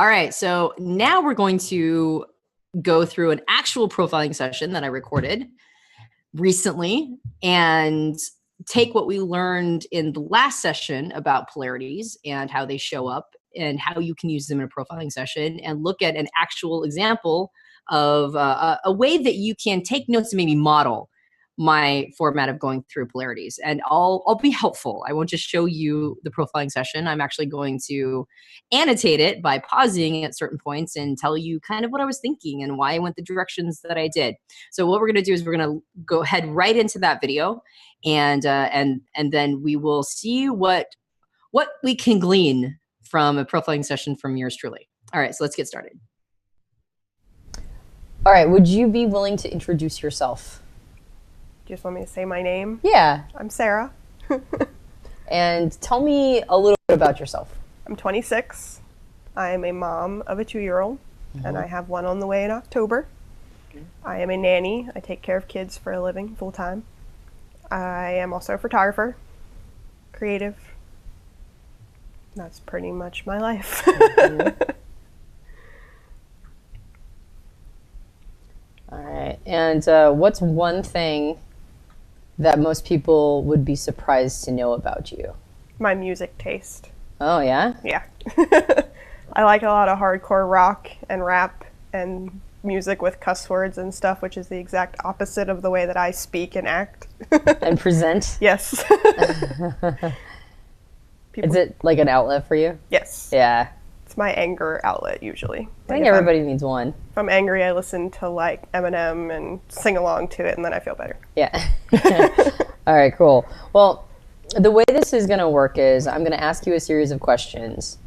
All right, so now we're going to go through an actual profiling session that I recorded recently and take what we learned in the last session about polarities and how they show up and how you can use them in a profiling session, and look at an actual example of a way that you can take notes and maybe model my format of going through polarities. And I'll be helpful. I won't just show you the profiling session. I'm actually going to annotate it by pausing at certain points and tell you kind of what I was thinking and why I went the directions that I did. So what we're going to do is we're going to go ahead right into that video, and then we will see what we can glean from a profiling session from yours truly. All right, so let's get started. All right, would you be willing to introduce yourself? Just want me to say my name? Yeah. I'm Sarah. And tell me a little bit about yourself. I'm 26. I am a mom of a 2-year-old, and I have one on the way in October. I am a nanny. I take care of kids for a living, full time. I am also a photographer, creative. That's pretty much my life. All right. And what's one thing that most people would be surprised to know about you? My music taste. Oh, yeah? Yeah. I like a lot of hardcore rock and rap and music with cuss words and stuff, which is the exact opposite of the way that I speak and act. And present? Yes. Is it like an outlet for you? Yes. Yeah. It's my anger outlet usually. I think everybody needs one. If I'm angry, I listen to like Eminem and sing along to it, and then I feel better. Yeah. All right, cool. Well, the way this is going to work is I'm going to ask you a series of questions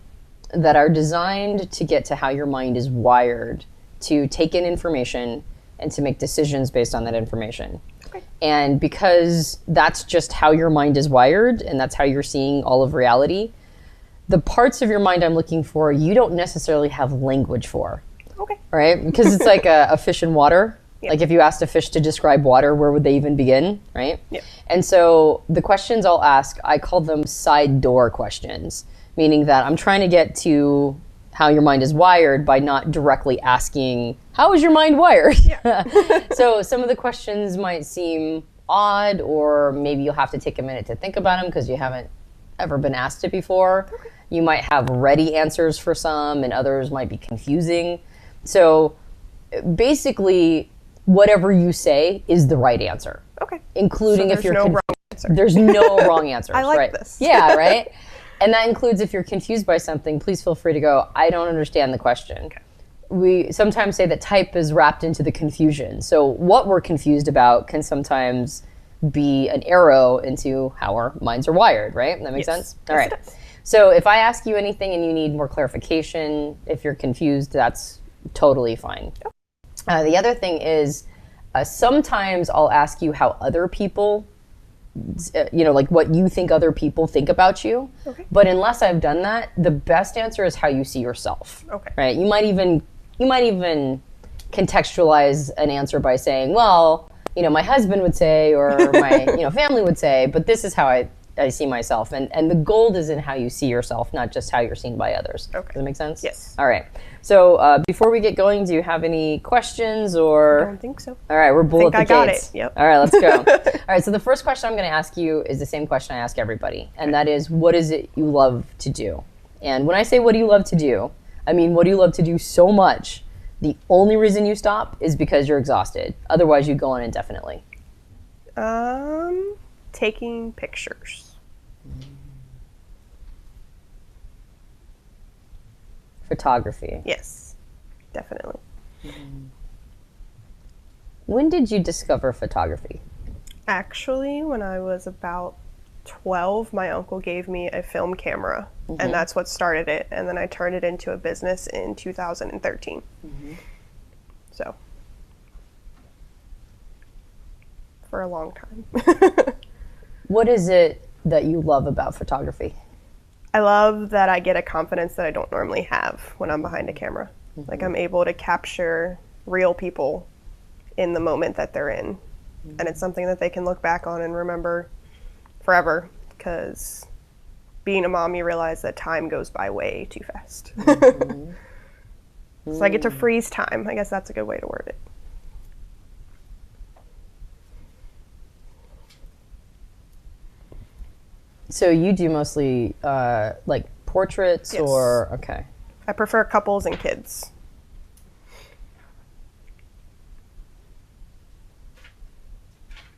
that are designed to get to how your mind is wired to take in information and to make decisions based on that information. Okay. And because that's just how your mind is wired and that's how you're seeing all of reality, the parts of your mind I'm looking for, you don't necessarily have language for. Okay. Right? Because it's like a fish in water. Yep. Like if you asked a fish to describe water, where would they even begin? Right? Yep. And so the questions I'll ask, I call them side door questions, meaning that I'm trying to get to how your mind is wired by not directly asking, how is your mind wired? Yeah. So some of the questions might seem odd, or maybe you'll have to take a minute to think about them because you haven't ever been asked it before. Okay. You might have ready answers for some, and others might be confusing. So basically, whatever you say is the right answer. Okay. Including so if you're no wrong answer. There's no wrong answers. I like right? this. Yeah, right? And that includes if you're confused by something, please feel free to go, I don't understand the question. Okay. We sometimes say that type is wrapped into the confusion. So what we're confused about can sometimes be an arrow into how our minds are wired, right? That makes sense? All right. So if I ask you anything and you need more clarification, if you're confused, that's totally fine. The other thing is sometimes I'll ask you how other people, like what you think other people think about you. Okay. But unless I've done that, the best answer is how you see yourself. Okay. Right? You might even contextualize an answer by saying, well, my husband would say, or my family would say, but this is how I see myself. And the gold is in how you see yourself, not just how you're seen by others. Okay. Does that make sense? Yes. All right. So before we get going, do you have any questions or? I don't think so. All right, we're bullet I the got gates. it. Yep. All right, let's go. All right, so the first question I'm going to ask you is the same question I ask everybody, and that is, what is it you love to do? And when I say what do you love to do, I mean what do you love to do so much, the only reason you stop is because you're exhausted. Otherwise, you'd go on indefinitely. Taking pictures. Photography. Yes, definitely. When did you discover photography? Actually, when I was about 12, my uncle gave me a film camera, and that's what started it. And then I turned it into a business in 2013. So, for a long time. What is it that you love about photography? I love that I get a confidence that I don't normally have when I'm behind a camera. Like I'm able to capture real people in the moment that they're in. And it's something that they can look back on and remember forever, because being a mom, you realize that time goes by way too fast. So I get to freeze time. I guess that's a good way to word it. So you do mostly like portraits, yes. or okay. I prefer couples and kids.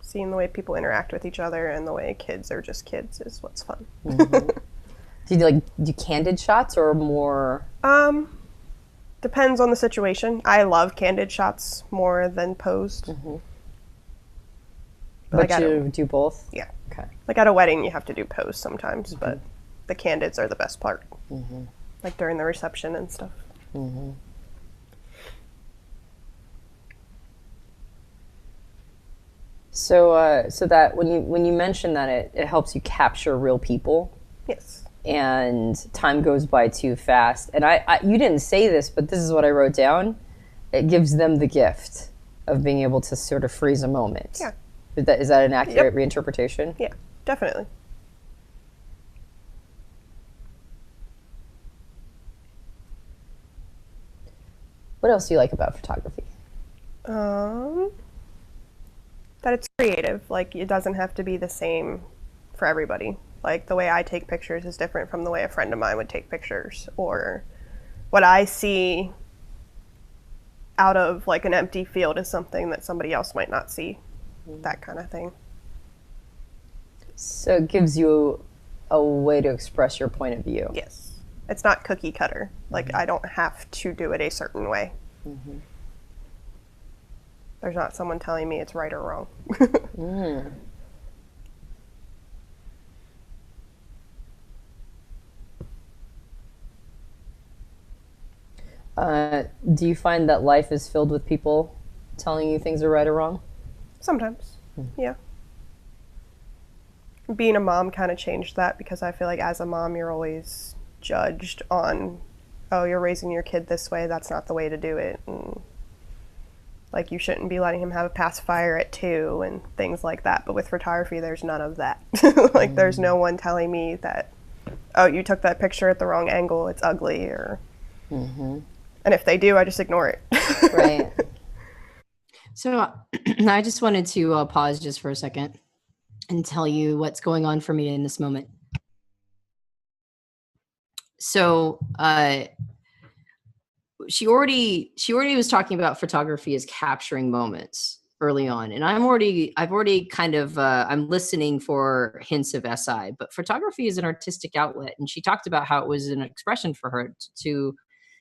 Seeing the way people interact with each other and the way kids are just kids is what's fun. Mm-hmm. Do you like do candid shots or more? Depends on the situation. I love candid shots more than posed. Mm-hmm. But you do both? Yeah. Okay. Like at a wedding, you have to do pose sometimes, but the candids are the best part. Like during the reception and stuff. So, so that when you mention that it helps you capture real people. Yes. And time goes by too fast. And I you didn't say this, but this is what I wrote down. It gives them the gift of being able to sort of freeze a moment. Yeah. Is that an accurate reinterpretation? Yeah, definitely. What else do you like about photography? That it's creative. Like, it doesn't have to be the same for everybody. Like, the way I take pictures is different from the way a friend of mine would take pictures, or what I see out of like an empty field is something that somebody else might not see. That kind of thing. So it gives you a way to express your point of view. Yes. It's not cookie cutter. Like, I don't have to do it a certain way. There's not someone telling me it's right or wrong. Do you find that life is filled with people telling you things are right or wrong? Sometimes, yeah. Being a mom kind of changed that, because I feel like as a mom, you're always judged on, oh, you're raising your kid this way, that's not the way to do it. And like, you shouldn't be letting him have a pacifier at 2 and things like that. But with photography, there's none of that. Like, there's no one telling me that, oh, you took that picture at the wrong angle, it's ugly, or... And if they do, I just ignore it. Right. So I just wanted to pause just for a second and tell you what's going on for me in this moment. So she already was talking about photography as capturing moments early on, and I've already kind of I'm listening for hints of SI, but photography is an artistic outlet, and she talked about how it was an expression for her to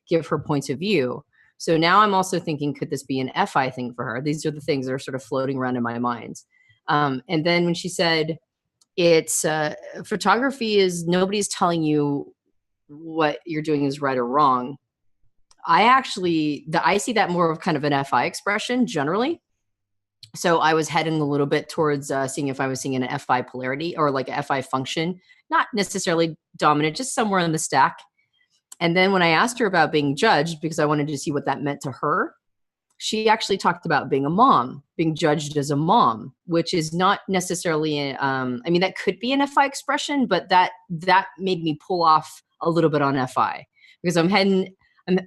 give her points of view. So now I'm also thinking, could this be an FI thing for her? These are the things that are sort of floating around in my mind. And then when she said it's photography is nobody's telling you what you're doing is right or wrong. I see that more of kind of an FI expression generally. So I was heading a little bit towards seeing if I was seeing an FI polarity or like a FI function, not necessarily dominant, just somewhere in the stack. And then when I asked her about being judged, because I wanted to see what that meant to her, she actually talked about being a mom, being judged as a mom, which is not necessarily, I mean, that could be an FI expression, but that made me pull off a little bit on FI, because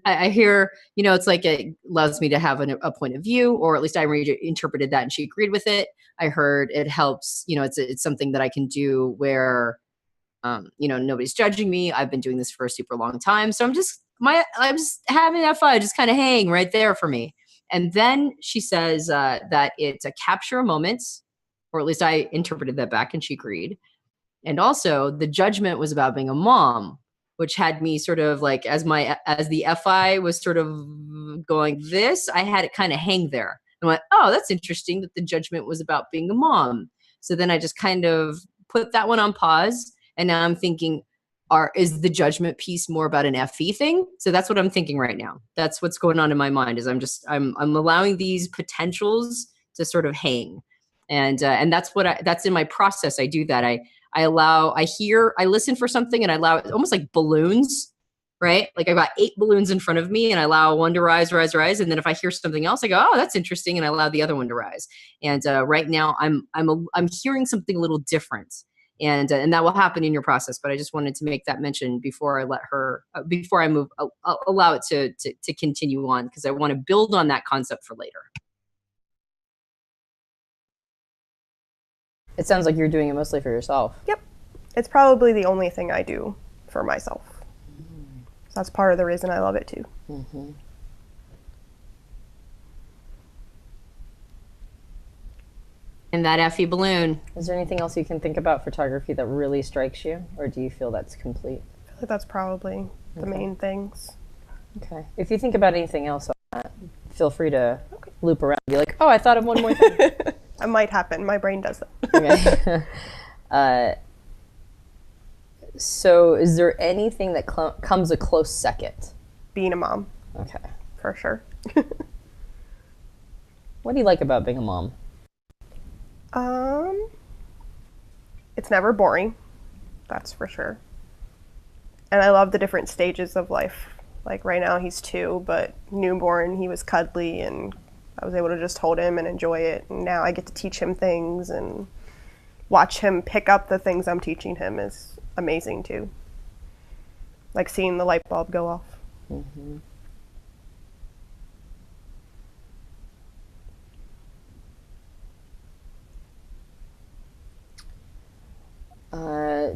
I hear, it's like it allows me to have a point of view, or at least I interpreted that and she agreed with it. I heard it helps, it's something that I can do where, nobody's judging me. I've been doing this for a super long time. So I'm just having FI just kind of hang right there for me. And then she says that it's a capture a moment, or at least I interpreted that back and she agreed. And also the judgment was about being a mom, which had me sort of like, as the FI was sort of going this, I had it kind of hang there. And I went, oh, that's interesting that the judgment was about being a mom. So then I just kind of put that one on pause. And now I'm thinking, is the judgment piece more about an FE thing? So that's what I'm thinking right now. That's what's going on in my mind, is I'm allowing these potentials to sort of hang. And that's that's in my process. I do that. I listen for something and I allow it, almost like balloons, right? Like I've got 8 balloons in front of me and I allow one to rise. And then if I hear something else, I go, oh, that's interesting. And I allow the other one to rise. And right now I'm hearing something a little different. And that will happen in your process. But I just wanted to make that mention before I let her, before I move, I'll allow it to continue on, because I want to build on that concept for later. It sounds like you're doing it mostly for yourself. Yep. It's probably the only thing I do for myself. So that's part of the reason I love it too. Mm-hmm. And that Effie balloon. Is there anything else you can think about photography that really strikes you, or do you feel that's complete? I feel like that's probably the main things. Okay. If you think about anything else on that, feel free to loop around and be like, oh, I thought of one more thing. That might happen. My brain does that. Okay. So is there anything that comes a close second? Being a mom. Okay. For sure. What do you like about being a mom? It's never boring. That's for sure. And I love the different stages of life. Like right now he's 2, but newborn he was cuddly and I was able to just hold him and enjoy it. And now I get to teach him things and watch him pick up the things I'm teaching him is amazing too. Like seeing the light bulb go off. Mm-hmm.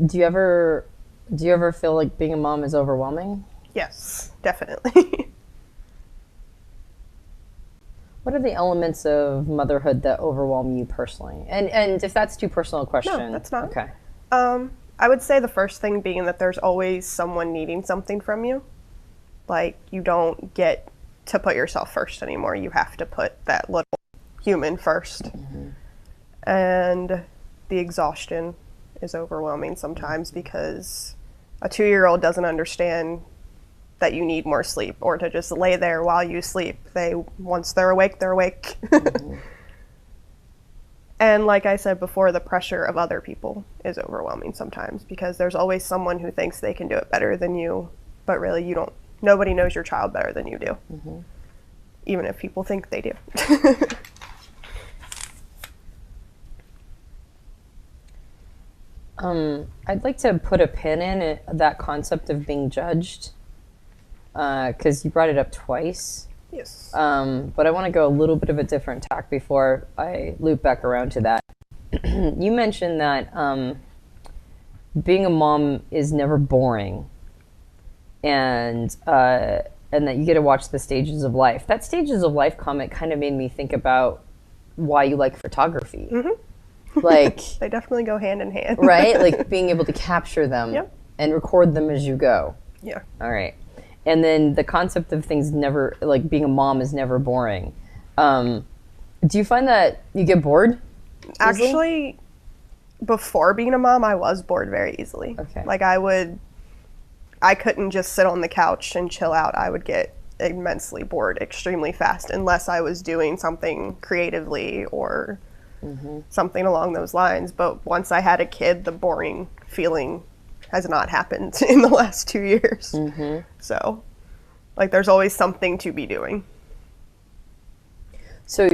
Do you ever feel like being a mom is overwhelming? Yes, definitely. What are the elements of motherhood that overwhelm you personally? And if that's too personal a question. No, that's not. Okay. I would say the first thing being that there's always someone needing something from you. Like you don't get to put yourself first anymore. You have to put that little human first. Mm-hmm. And the exhaustion is overwhelming sometimes because a 2-year-old doesn't understand that you need more sleep or to just lay there while you sleep. Once they're awake, they're awake. Mm-hmm. And like I said before, the pressure of other people is overwhelming sometimes because there's always someone who thinks they can do it better than you, but really nobody knows your child better than you do. Mm-hmm. Even if people think they do. I'd like to put a pin in that concept of being judged, because you brought it up twice. Yes. But I want to go a little bit of a different tack before I loop back around to that. You mentioned that being a mom is never boring, and that you get to watch the stages of life. That stages of life comment kind of made me think about why you like photography. Mm-hmm. Like they definitely go hand in hand. Right? Like being able to capture them and record them as you go. Yeah. All right. And then the concept of things never, like being a mom is never boring. Do you find that you get bored easily? Actually, before being a mom, I was bored very easily. Okay. Like I couldn't just sit on the couch and chill out. I would get immensely bored extremely fast unless I was doing something creatively or something along those lines. But once I had a kid, the boring feeling has not happened in the last 2 years. Mm-hmm. So, like, there's always something to be doing. So,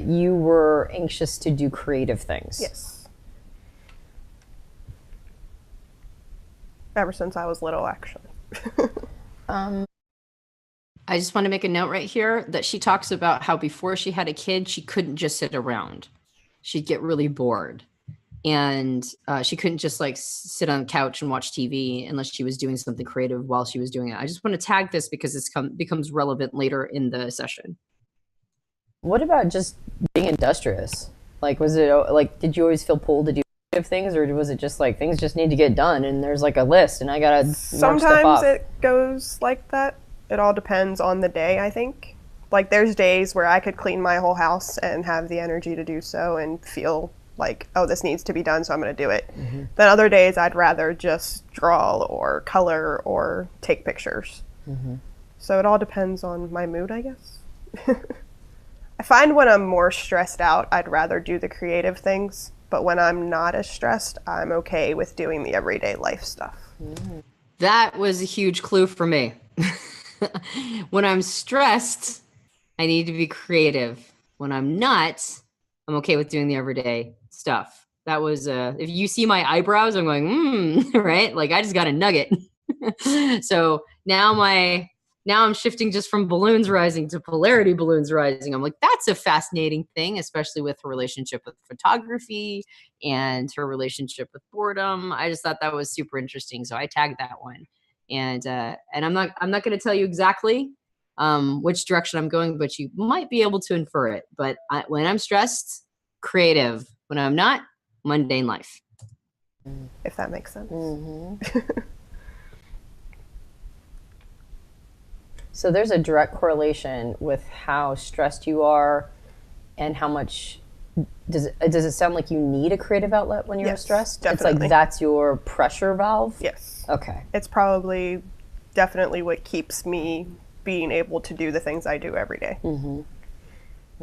you were anxious to do creative things? Yes. Ever since I was little, actually. I just want to make a note right here that she talks about how before she had a kid, she couldn't just sit around. She'd get really bored. And she couldn't just like sit on the couch and watch TV unless she was doing something creative while she was doing it. I just want to tag this because it's becomes relevant later in the session. What about just being industrious? Like, was it like, did you always feel pulled to do creative things, or was it just like things just need to get done and there's like a list and I gotta mark stuff off? Sometimes it goes like that. It all depends on the day, I think. Like there's days where I could clean my whole house and have the energy to do so and feel like, oh, this needs to be done, so I'm going to do it. Mm-hmm. Then other days I'd rather just draw or color or take pictures. Mm-hmm. So it all depends on my mood, I guess. I find when I'm more stressed out, I'd rather do the creative things. But when I'm not as stressed, I'm okay with doing the everyday life stuff. Mm-hmm. That was a huge clue for me. When I'm stressed, I need to be creative. When I'm not, I'm okay with doing the everyday stuff. That was if you see my eyebrows, I'm going, right? Like I just got a nugget. So now I'm shifting just from balloons rising to polarity balloons rising. I'm like, that's a fascinating thing, especially with her relationship with photography and her relationship with boredom. I just thought that was super interesting. So I tagged that one. And I'm not going to tell you exactly which direction I'm going, but you might be able to infer it. But when I'm stressed, creative. When I'm not, mundane life. If that makes sense. So there's a direct correlation with how stressed you are and how much does it sound like you need a creative outlet when you're stressed? Definitely. It's like that's your pressure valve? Yes. Okay. It's probably definitely what keeps me being able to do the things I do every day.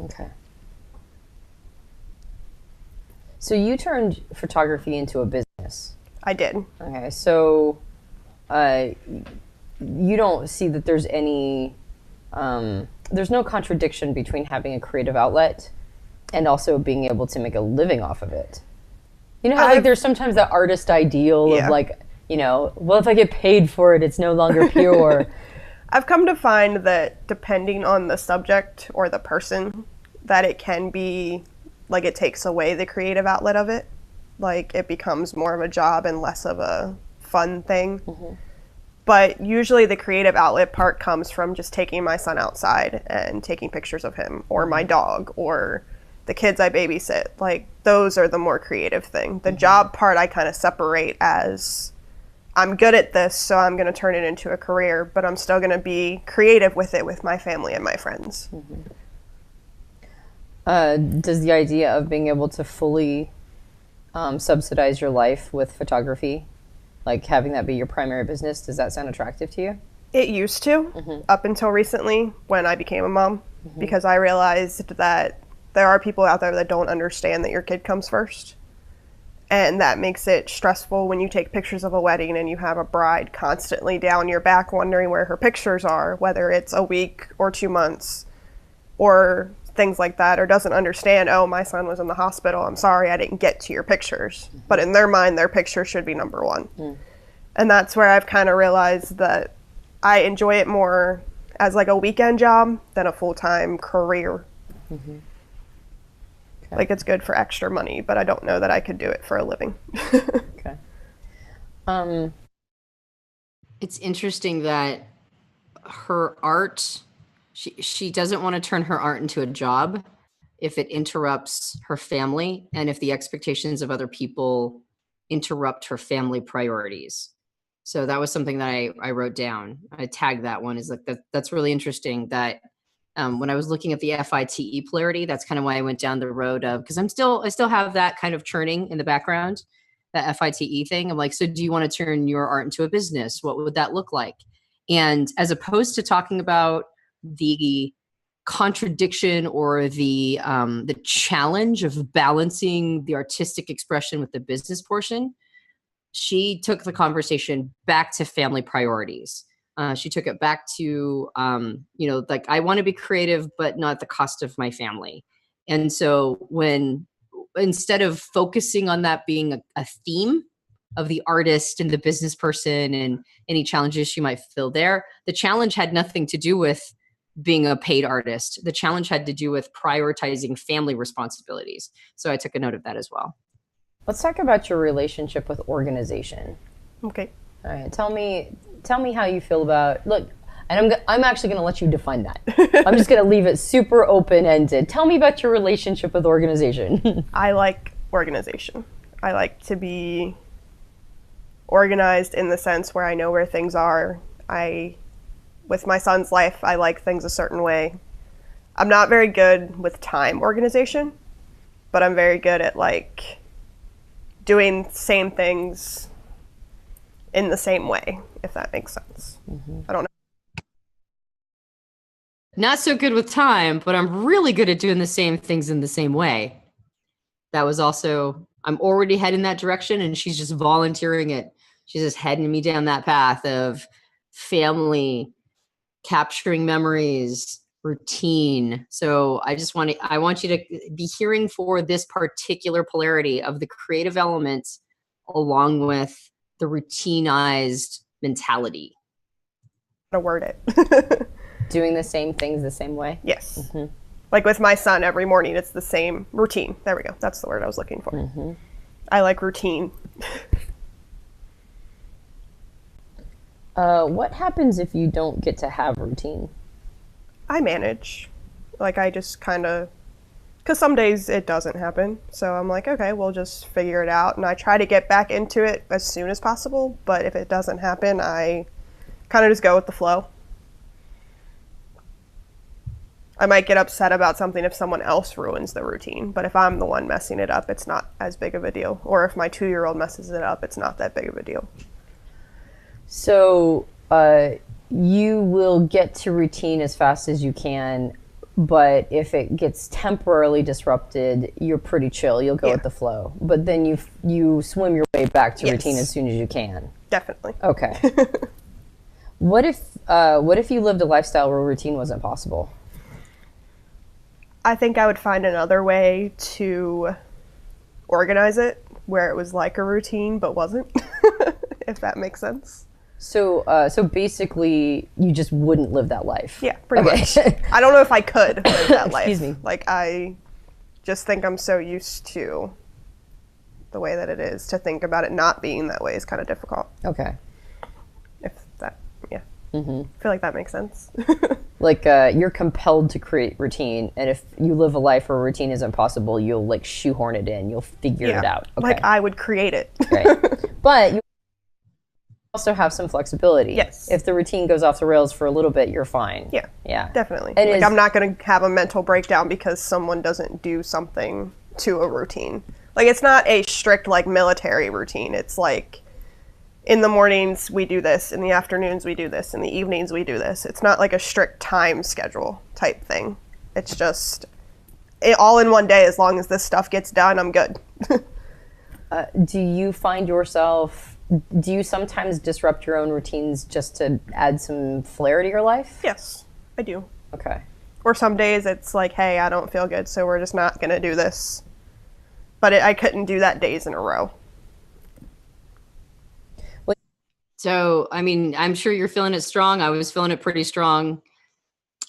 Okay. So you turned photography into a business. I did. Okay. So you don't see that there's any, there's no contradiction between having a creative outlet and also being able to make a living off of it. You know how like there's sometimes that artist ideal of like, you know, well, if I get paid for it, it's no longer pure. I've come to find that depending on the subject or the person, that it can be like it takes away the creative outlet of it. Like it becomes more of a job and less of a fun thing. But usually the creative outlet part comes from just taking my son outside and taking pictures of him or my dog or the kids I babysit. Like those are the more creative thing. The job part I kind of separate as I'm good at this, so I'm going to turn it into a career, but I'm still going to be creative with it with my family and my friends. Does the idea of being able to fully subsidize your life with photography, like having that be your primary business, does that sound attractive to you? It used to, up until recently when I became a mom, because I realized that there are people out there that don't understand that your kid comes first. And that makes it stressful when you take pictures of a wedding and you have a bride constantly down your back wondering where her pictures are, whether it's a week or 2 months or things like that, or doesn't understand, oh, my son was in the hospital, I'm sorry I didn't get to your pictures. But in their mind, their picture should be number one. And that's where I've kind of realized that I enjoy it more as like a weekend job than a full-time career. Like it's good for extra money, but I don't know that I could do it for a living. It's interesting that her art, she doesn't want to turn her art into a job if it interrupts her family and if the expectations of other people interrupt her family priorities. So that was something that I wrote down. I tagged that one. Is like that's really interesting that when I was looking at the FITE polarity, that's kind of why I went down the road of, because I still have that kind of churning in the background, that FITE thing. I'm like, so do you want to turn your art into a business? What would that look like? And as opposed to talking about the contradiction or the challenge of balancing the artistic expression with the business portion, she took the conversation back to family priorities. She took it back to, like I want to be creative, but not at the cost of my family. And so instead of focusing on that being a theme of the artist and the business person and any challenges she might feel there, the challenge had nothing to do with being a paid artist. The challenge had to do with prioritizing family responsibilities. So I took a note of that as well. Let's talk about your relationship with organization. Okay. All right. Tell me how you feel about, look, and I'm actually going to let you define that. I'm just going to leave it super open-ended. Tell me about your relationship with organization. I like organization. I like to be organized in the sense where I know where things are. With my son's life, I like things a certain way. I'm not very good with time organization, but I'm very good at like doing same things in the same way, if that makes sense. I don't know. Not so good with time, but I'm really good at doing the same things in the same way. That was also, I'm already heading that direction and she's just volunteering it. She's just heading me down that path of family, capturing memories, routine. So I want you to be hearing for this particular polarity of the creative elements along with the routinized mentality. To word it. Doing the same things the same way? Yes. Mm-hmm. Like with my son, every morning it's the same routine. There we go. That's the word I was looking for. Mm-hmm. I like routine. What happens if you don't get to have routine? I manage. Like I just kind of, because some days it doesn't happen. So I'm like, okay, we'll just figure it out. And I try to get back into it as soon as possible. But if it doesn't happen, I kind of just go with the flow. I might get upset about something if someone else ruins the routine, but if I'm the one messing it up, it's not as big of a deal. Or if my 2-year-old messes it up, it's not that big of a deal. So you will get to routine as fast as you can, but if it gets temporarily disrupted, you're pretty chill. You'll go with the flow. But then you swim your way back to routine as soon as you can. Definitely. Okay. What if you lived a lifestyle where routine wasn't possible? I think I would find another way to organize it where it was like a routine but wasn't, if that makes sense. So basically, you just wouldn't live that life. Yeah, pretty much. I don't know if I could live that life. Excuse me. Like, I just think I'm so used to the way that it is. To think about it not being that way is kind of difficult. Okay. If that, yeah. Mm-hmm. I feel like that makes sense. Like, you're compelled to create routine, and if you live a life where routine isn't possible, you'll, like, shoehorn it in. You'll figure it out. Okay. Like, I would create it. Right. But you also have some flexibility. Yes. If the routine goes off the rails for a little bit, you're fine. Yeah. Yeah. Definitely. And like, I'm not going to have a mental breakdown because someone doesn't do something to a routine. Like, it's not a strict, like, military routine. It's like, in the mornings we do this, in the afternoons we do this, in the evenings we do this. It's not like a strict time schedule type thing. It's just all in one day. As long as this stuff gets done, I'm good. Do you find yourself, do you sometimes disrupt your own routines just to add some flair to your life? Yes, I do. Okay. Or some days it's like, hey, I don't feel good, so we're just not going to do this. But I couldn't do that days in a row. So, I mean, I'm sure you're feeling it strong. I was feeling it pretty strong.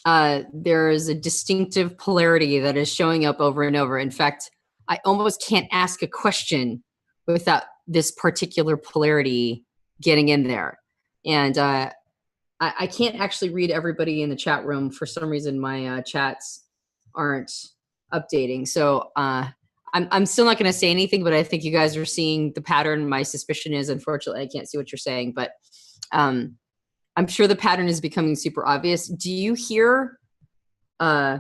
There is a distinctive polarity that is showing up over and over. In fact, I almost can't ask a question without this particular polarity getting in there. And I can't actually read everybody in the chat room. For some reason, my chats aren't updating. So I'm still not going to say anything, but I think you guys are seeing the pattern. My suspicion is, unfortunately, I can't see what you're saying, but I'm sure the pattern is becoming super obvious. Do you hear, oh,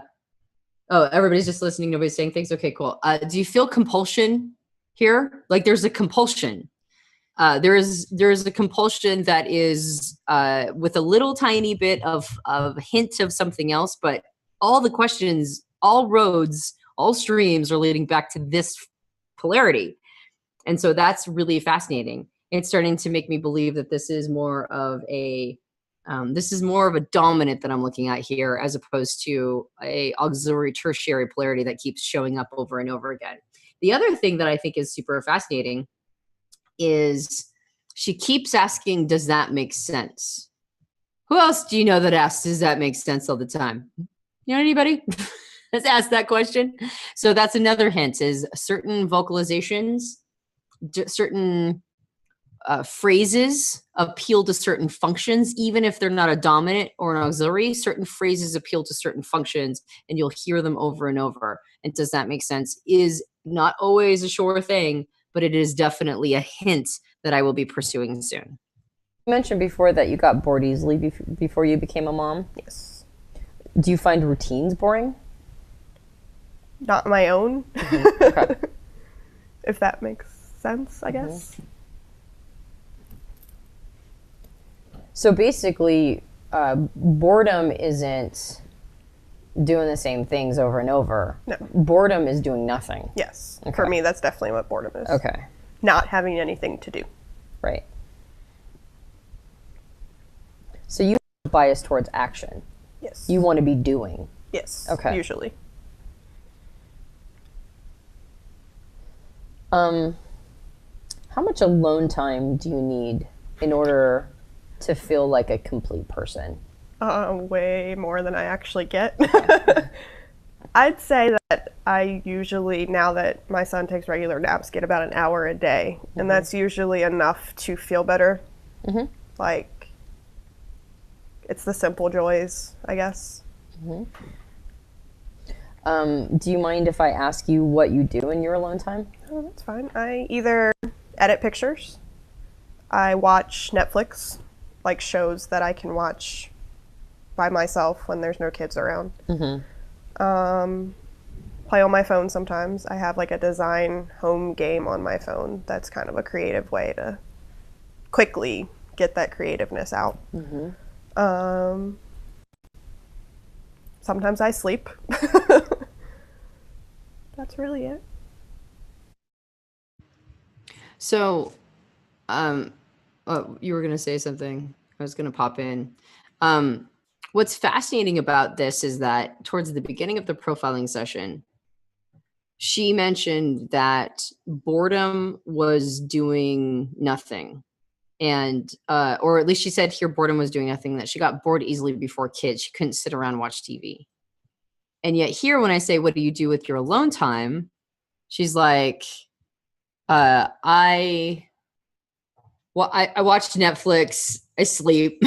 everybody's just listening. Nobody's saying things. Okay, cool. Do you feel compulsion here? Like there's a compulsion. There is a compulsion that is with a little tiny bit of hint of something else, but all the questions, all roads, all streams are leading back to this polarity. And so that's really fascinating. It's starting to make me believe that this is more of a dominant that I'm looking at here, as opposed to a auxiliary tertiary polarity that keeps showing up over and over again. The other thing that I think is super fascinating is she keeps asking, does that make sense? Who else do you know that asks, does that make sense all the time? You know anybody? Let's ask that question. So that's another hint, is certain vocalizations, certain phrases appeal to certain functions, even if they're not a dominant or an auxiliary. Certain phrases appeal to certain functions, and you'll hear them over and over. And does that make sense? Is not always a sure thing, but it is definitely a hint that I will be pursuing soon. You mentioned before that you got bored easily before you became a mom. Yes. Do you find routines boring? Not my own. Mm-hmm. Okay. If that makes sense, I guess. Mm-hmm. So basically, boredom isn't doing the same things over and over. No. Boredom is doing nothing. Yes. Okay. For me, that's definitely what boredom is. Okay. Not having anything to do. Right. So you have a bias towards action. Yes. Yes. You want to be doing. Yes. Okay. Usually. How much alone time do you need in order to feel like a complete person? Way more than I actually get. I'd say that I usually, now that my son takes regular naps, get about an hour a day. And that's usually enough to feel better. Like, it's the simple joys, I guess. Do you mind if I ask you what you do in your alone time? Oh, that's fine. I either edit pictures, I watch Netflix, like shows that I can watch by myself when there's no kids around. Play on my phone sometimes. I have like a design home game on my phone that's kind of a creative way to quickly get that creativeness out. Sometimes I sleep. That's really it. So, you were going to say something. I was going to pop in. What's fascinating about this is that towards the beginning of the profiling session, she mentioned that boredom was doing nothing. And, or at least she said here, boredom was doing nothing, that she got bored easily before kids. She couldn't sit around and watch TV. And yet here, when I say, what do you do with your alone time? She's like, I watch Netflix, I sleep,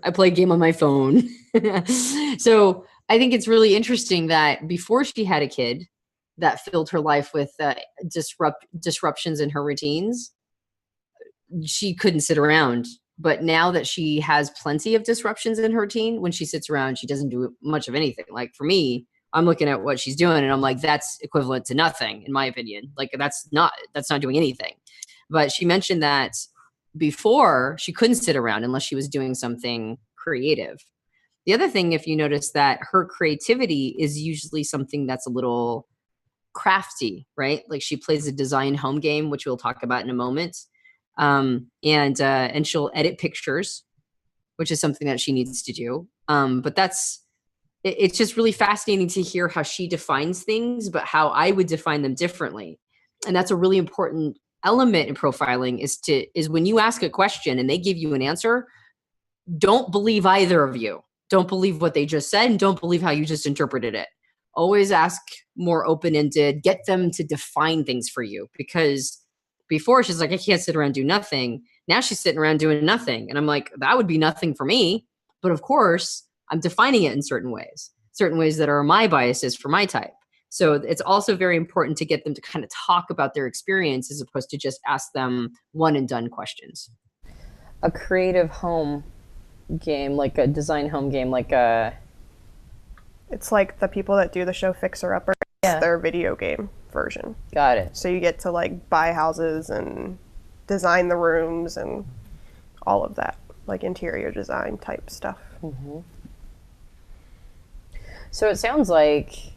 I play a game on my phone. So I think it's really interesting that before she had a kid that filled her life with disruptions in her routines, she couldn't sit around. But now that she has plenty of disruptions in her routine, when she sits around, she doesn't do much of anything. Like for me, I'm looking at what she's doing and I'm like, that's equivalent to nothing, in my opinion. Like that's not doing anything. But she mentioned that before she couldn't sit around unless she was doing something creative. The other thing, if you notice, that her creativity is usually something that's a little crafty, right? Like she plays a design home game, which we'll talk about in a moment. And she'll edit pictures, which is something that she needs to do. But it's just really fascinating to hear how she defines things, but how I would define them differently. And that's a really important element in profiling is when you ask a question and they give you an answer, don't believe either of you. Don't believe what they just said and don't believe how you just interpreted it. Always ask more open-ended, get them to define things for you, because before she's like, I can't sit around and do nothing. Now she's sitting around doing nothing. And I'm like, that would be nothing for me. But of course, I'm defining it in certain ways that are my biases for my type. So it's also very important to get them to kind of talk about their experience as opposed to just ask them one and done questions. A creative home game, like a design home game, like a... It's like the people that do the show Fixer Upper, Yeah. their video game version. Got it. So you get to like buy houses and design the rooms and all of that, like interior design type stuff. So it sounds like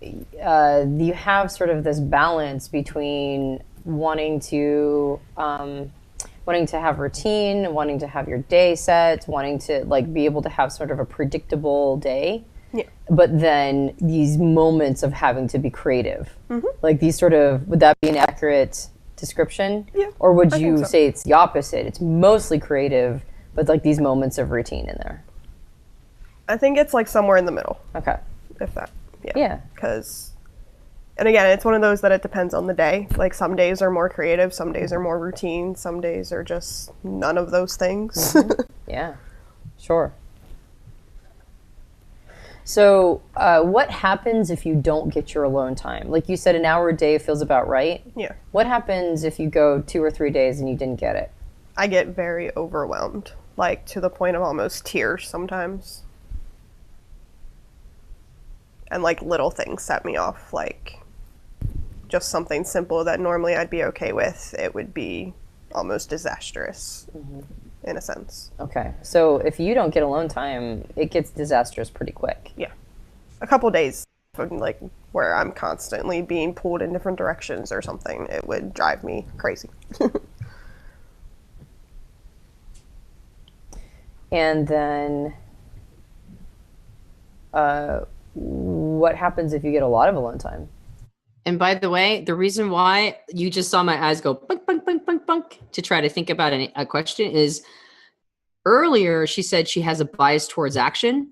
you have sort of this balance between wanting to have routine, wanting to have your day set, wanting to like be able to have sort of a predictable day. Yeah. But then these moments of having to be creative, like these sort of, would that be an accurate description? Yeah, Or would I you think so. say it's the opposite? It's mostly creative, but like these moments of routine in there. I think it's like somewhere in the middle, Okay. if that. Yeah. Because, and again, it's one of those that it depends on the day. Like some days are more creative, some days are more routine, some days are just none of those things. Yeah. Sure. So what happens if you don't get your alone time? Like you said, an hour a day feels about right. Yeah. What happens if you go 2 or 3 days and you didn't get it? I get very overwhelmed, like to the point of almost tears sometimes. And like little things set me off, like just something simple that normally I'd be okay with, it would be almost disastrous in a sense. Okay. So if you don't get alone time, it gets disastrous pretty quick. Yeah. A couple days, like where I'm constantly being pulled in different directions or something, it would drive me crazy. And then what happens if you get a lot of alone time? And by the way, the reason why you just saw my eyes go bunk, bunk, bunk, bunk, bunk to try to think about a question is earlier she said she has a bias towards action.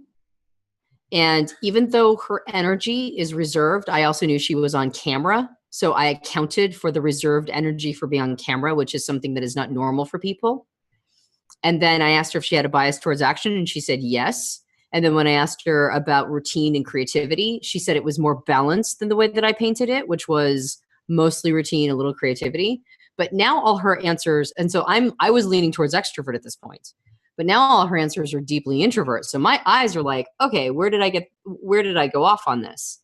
And even though her energy is reserved, I also knew she was on camera. So I accounted for the reserved energy for being on camera, which is something that is not normal for people. And then I asked her if she had a bias towards action, and she said yes. And then when I asked her about routine and creativity, she said it was more balanced than the way that I painted it, which was mostly routine, a little creativity. But now all her answers, and so I was leaning towards extrovert at this point. But now all her answers are deeply introvert. So my eyes are like, okay, where did I go off on this?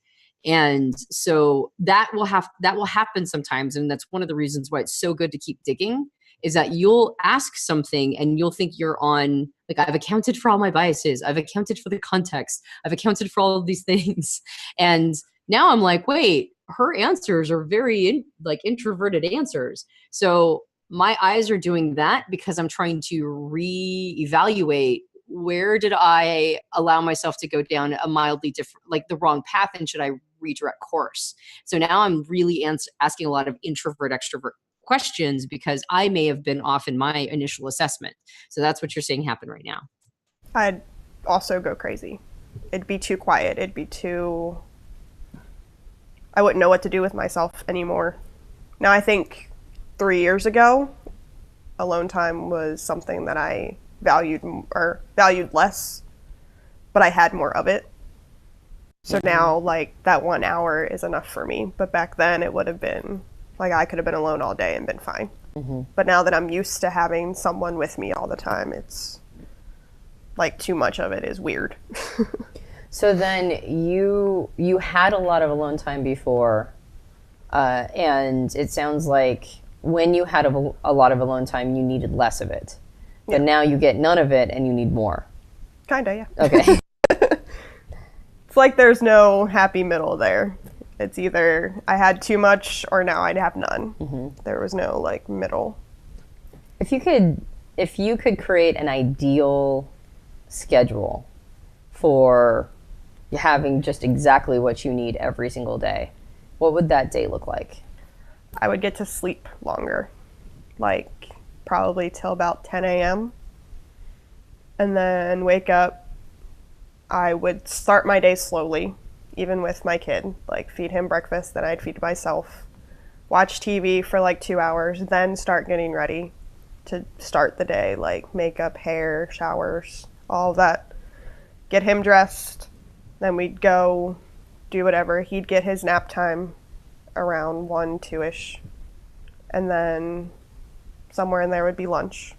And so that will happen sometimes. And that's one of the reasons why it's so good to keep digging, is that you'll ask something and you'll think you're on, like, I've accounted for all my biases. I've accounted for the context. I've accounted for all of these things. And now I'm like, wait, her answers are very introverted answers. So my eyes are doing that because I'm trying to reevaluate, where did I allow myself to go down a mildly different, like the wrong path, and should I redirect course? So now I'm really asking a lot of introvert extrovert questions because I may have been off in my initial assessment. So that's what you're seeing happen right now. I'd also go crazy. It'd be too quiet. I wouldn't know what to do with myself anymore. Now, I think 3 years ago, alone time was something that I valued less, but I had more of it. So now, like, that 1 hour is enough for me. But back then it would have been, like, I could have been alone all day and been fine. But now that I'm used to having someone with me all the time, it's like too much of it is weird. So then you had a lot of alone time before, and it sounds like when you had a lot of alone time, you needed less of it. But now you get none of it and you need more. Kinda, yeah. Okay. It's like there's no happy middle there. It's either I had too much or now I'd have none. There was no, like, middle. If you could create an ideal schedule for having just exactly what you need every single day, what would that day look like? I would get to sleep longer, like probably till about 10 a.m. and then wake up. I would start my day slowly, even with my kid, like feed him breakfast, then I'd feed myself, watch TV for like 2 hours, then start getting ready to start the day, like makeup, hair, showers, all of that. Get him dressed, then we'd go do whatever. He'd get his nap time around 1, 2-ish, and then somewhere in there would be lunch.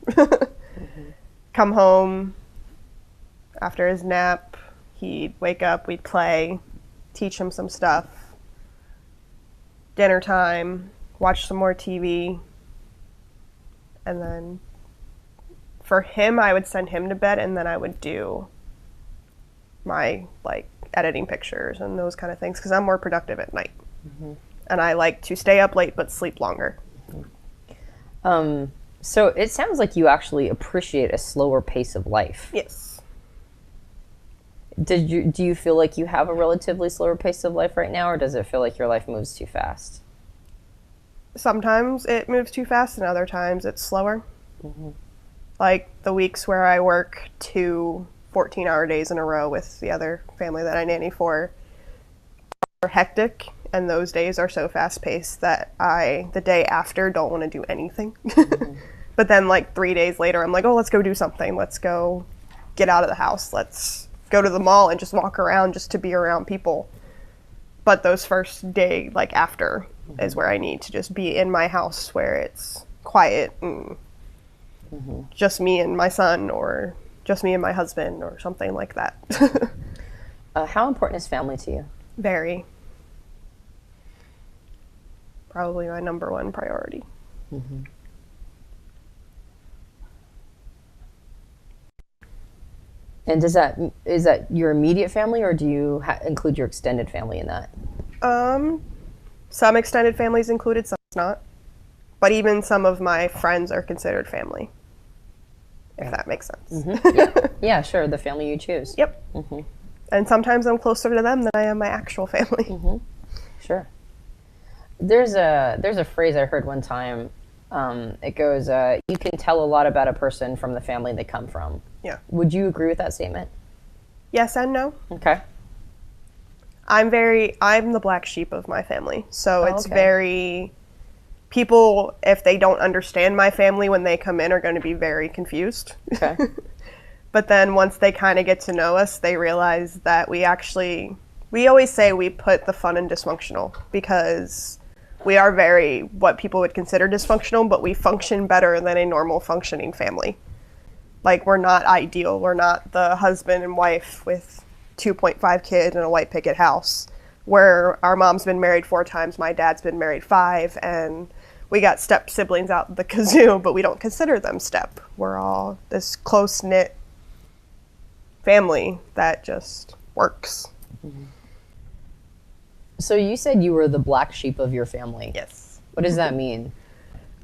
Come home after his nap, he'd wake up, we'd play, teach him some stuff. Dinner time, watch some more TV, and then for him, I would send him to bed, and then I would do my, like, editing pictures and those kind of things, because I'm more productive at night. And I like to stay up late but sleep longer. So it sounds like you actually appreciate a slower pace of life. Yes. Do you feel like you have a relatively slower pace of life right now, or does it feel like your life moves too fast? Sometimes it moves too fast, and other times it's slower. Like the weeks where I work 2 14-hour days in a row with the other family that I nanny for are hectic, and those days are so fast-paced that the day after, don't want to do anything. But then, like, 3 days later, I'm like, oh, let's go do something. Let's go get out of the house. Let's go to the mall and just walk around just to be around people. But those first day, like, after, is where I need to just be in my house where it's quiet and just me and my son, or just me and my husband, or something like that. How important is family to you? Very. Probably my number one priority. And is that your immediate family, or do you include your extended family in that? Some extended families included, some not. But even some of my friends are considered family, if that makes sense. Yeah, sure, the family you choose. Yep. And sometimes I'm closer to them than I am my actual family. Mm-hmm. Sure. There's a phrase I heard one time. It goes, you can tell a lot about a person from the family they come from. Yeah. Would you agree with that statement? Yes and no. Okay. I'm the black sheep of my family. So it's okay. very, people, if they don't understand my family when they come in, are going to be very confused. Okay. But then once they kind of get to know us, they realize that we always say we put the fun in dysfunctional, because we are very, what people would consider dysfunctional, but we function better than a normal functioning family. Like, we're not ideal. We're not the husband and wife with 2.5 kids and a white picket house, where our mom's been married 4 times, my dad's been married 5, and we got step siblings out the kazoo, but we don't consider them step. We're all this close-knit family that just works. Mm-hmm. So you said you were the black sheep of your family. Yes. What does that mean?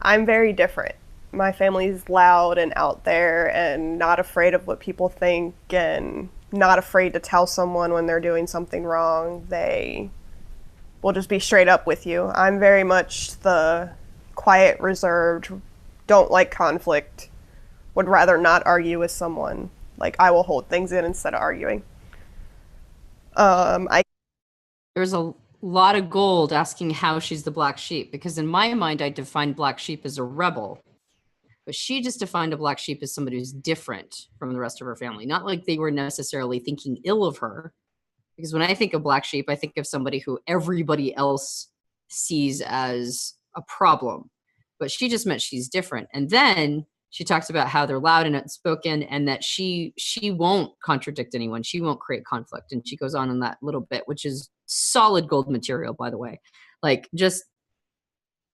I'm very different. My family's loud and out there and not afraid of what people think and not afraid to tell someone when they're doing something wrong. They will just be straight up with you. I'm very much the quiet, reserved, don't like conflict, would rather not argue with someone. Like, I will hold things in instead of arguing. There's a lot of gold asking how she's the black sheep, because in my mind, I define black sheep as a rebel. But she just defined a black sheep as somebody who's different from the rest of her family. Not like they were necessarily thinking ill of her. Because when I think of black sheep, I think of somebody who everybody else sees as a problem. But she just meant she's different. And then she talks about how they're loud and outspoken, and that she won't contradict anyone. She won't create conflict. And she goes on in that little bit, which is solid gold material, by the way. Like, just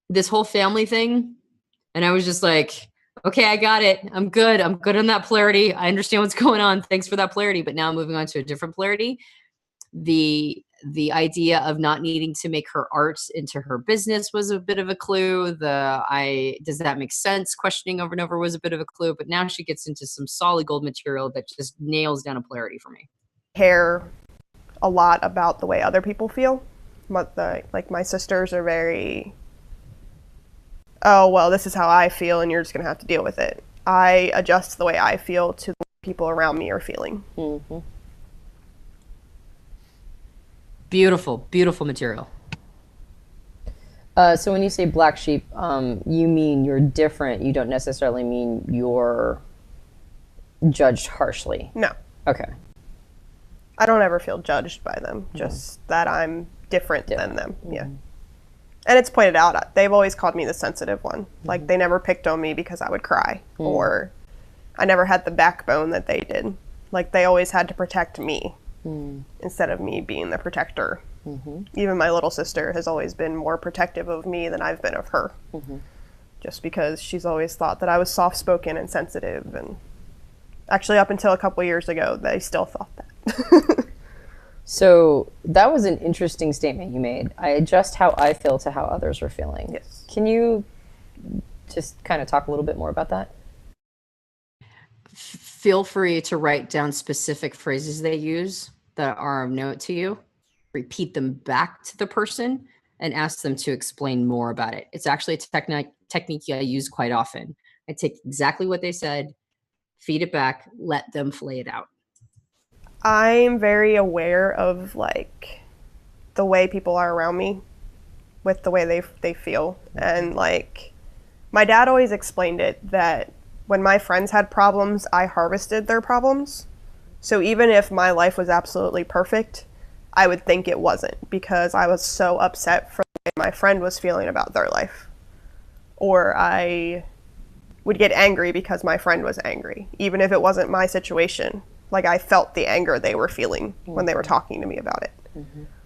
this whole family thing. And I was just like, okay, I got it. I'm good. I'm good on that polarity. I understand what's going on. Thanks for that polarity. But now moving on to a different polarity. The idea of not needing to make her art into her business was a bit of a clue. Does that make sense? Questioning over and over was a bit of a clue. But now she gets into some solid gold material that just nails down a polarity for me. Care a lot about the way other people feel. Like, my sisters are very, oh, well, this is how I feel and you're just going to have to deal with it. I adjust the way I feel to the way people around me are feeling. Mm-hmm. Beautiful, beautiful material. So when you say black sheep, you mean you're different. You don't necessarily mean you're judged harshly. No. Okay. I don't ever feel judged by them, just that I'm different than them. Yeah. And it's pointed out, they've always called me the sensitive one. Like, they never picked on me because I would cry, or I never had the backbone that they did. Like, they always had to protect me instead of me being the protector. Even my little sister has always been more protective of me than I've been of her. Just because she's always thought that I was soft-spoken and sensitive. And actually, up until a couple years ago, they still thought that. So that was an interesting statement you made. I adjust how I feel to how others are feeling. Yes. Can you just kind of talk a little bit more about that? Feel free to write down specific phrases they use that are of note to you. Repeat them back to the person and ask them to explain more about it. It's actually a technique I use quite often. I take exactly what they said, feed it back, let them flay it out. I'm very aware of, like, the way people are around me with the way they feel. And, like, my dad always explained it that when my friends had problems, I harvested their problems. So even if my life was absolutely perfect, I would think it wasn't, because I was so upset for the way my friend was feeling about their life. Or I would get angry because my friend was angry, even if it wasn't my situation. Like, I felt the anger they were feeling when they were talking to me about it.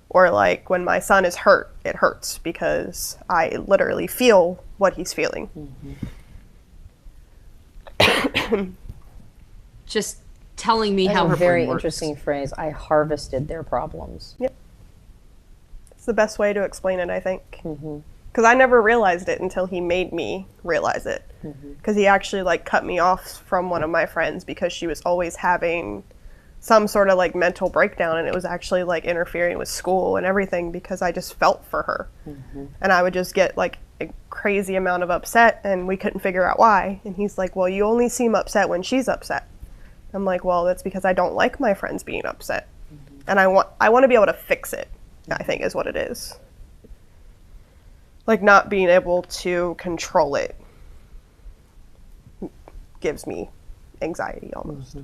Or, like, when my son is hurt, it hurts because I literally feel what he's feeling. Just telling me how her very brain works. interesting phrase. I harvested their problems. Yep. It's the best way to explain it, I think. Because I never realized it until he made me realize it. Because he actually, like, cut me off from one of my friends because she was always having some sort of like mental breakdown, and it was actually like interfering with school and everything because I just felt for her. And I would just get like a crazy amount of upset, and we couldn't figure out why. And he's like, well, you only seem upset when she's upset. I'm like, well, that's because I don't like my friends being upset. And I want to be able to fix it, I think is what it is. Like not being able to control it gives me anxiety almost.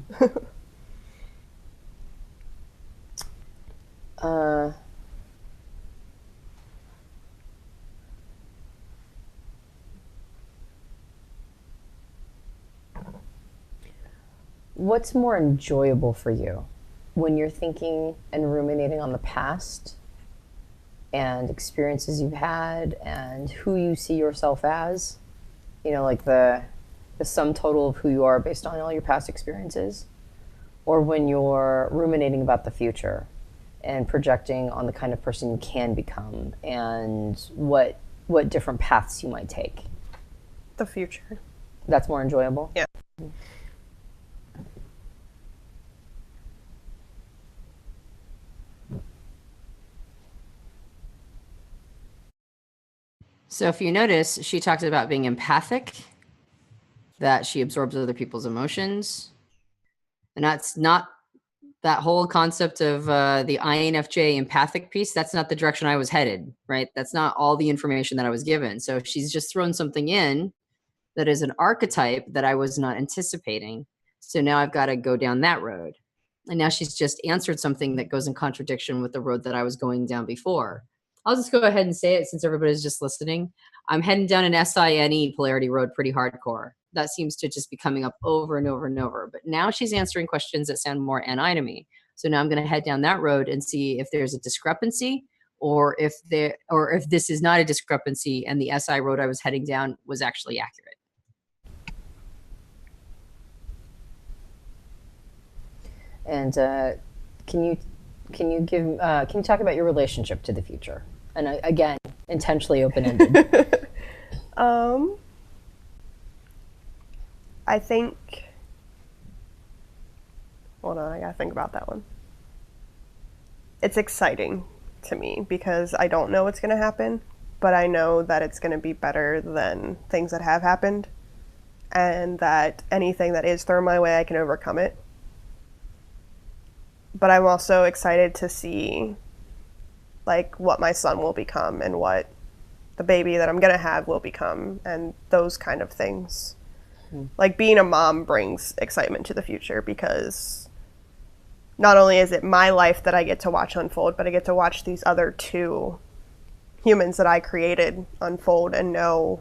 What's more enjoyable for you when you're thinking and ruminating on the past and experiences you've had and who you see yourself as? You know, like the sum total of who you are based on all your past experiences, or when you're ruminating about the future and projecting on the kind of person you can become and what different paths you might take? The future. That's more enjoyable? Yeah. So if you notice, she talked about being empathic, that she absorbs other people's emotions. And that's not that whole concept of the INFJ empathic piece. That's not the direction I was headed, right? That's not all the information that I was given. So she's just thrown something in that is an archetype that I was not anticipating. So now I've got to go down that road. And now she's just answered something that goes in contradiction with the road that I was going down before. I'll just go ahead and say it since everybody's just listening. I'm heading down an SINE polarity road pretty hardcore. That seems to just be coming up over and over and over. But now she's answering questions that sound more NI to me. So now I'm going to head down that road and see if there's a discrepancy, or if this is not a discrepancy and the SI road I was heading down was actually accurate. And can you talk about your relationship to the future? And again, intentionally open-ended. I think, hold on, I gotta think about that one. It's exciting to me because I don't know what's gonna happen, but I know that it's gonna be better than things that have happened, and that anything that is thrown my way, I can overcome it. But I'm also excited to see like what my son will become and what the baby that I'm gonna have will become, and those kind of things. Like being a mom brings excitement to the future because not only is it my life that I get to watch unfold, but I get to watch these other two humans that I created unfold and know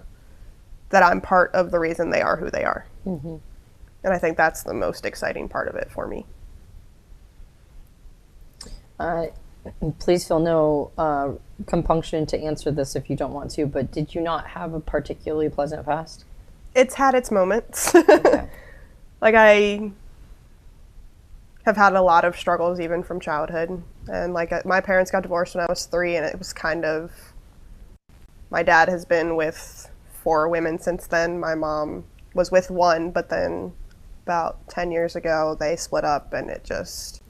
that I'm part of the reason they are who they are. And I think that's the most exciting part of it for me. Please feel no compunction to answer this if you don't want to, but did you not have a particularly pleasant past? It's had its moments. Okay. Like I have had a lot of struggles even from childhood, and like my parents got divorced when I was 3, and it was kind of, my dad has been with 4 women since then. My mom was with 1, but then about 10 years ago they split up, and it just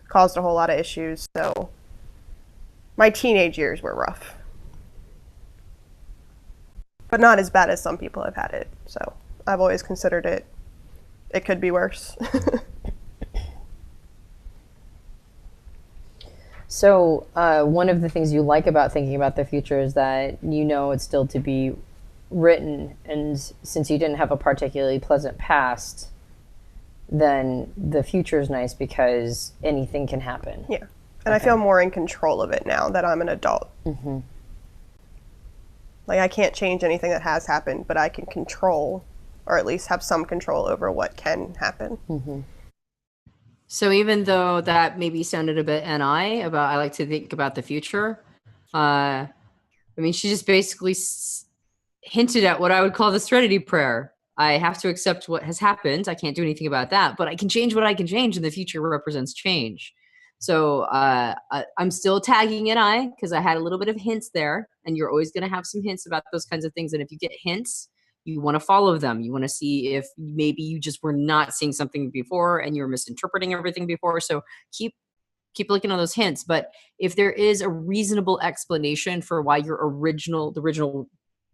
caused a whole lot of issues. So my teenage years were rough, but not as bad as some people have had it. So I've always considered it could be worse. So one of the things you like about thinking about the future is that you know it's still to be written, and since you didn't have a particularly pleasant past, then the future is nice because anything can happen. Yeah. And I feel more in control of it now that I'm an adult. Like I can't change anything that has happened, but I can control, or at least have some control over what can happen. So even though that maybe sounded a bit NI about I like to think about the future, I mean, she just basically hinted at what I would call the Serenity Prayer. I have to accept what has happened. I can't do anything about that, but I can change what I can change, and the future represents change. So I'm still tagging NI because I had a little bit of hints there, and you're always going to have some hints about those kinds of things. And if you get hints, You want to follow them. You want to see if maybe you just were not seeing something before and you're misinterpreting everything before. So keep looking at those hints. But if there is a reasonable explanation for why the original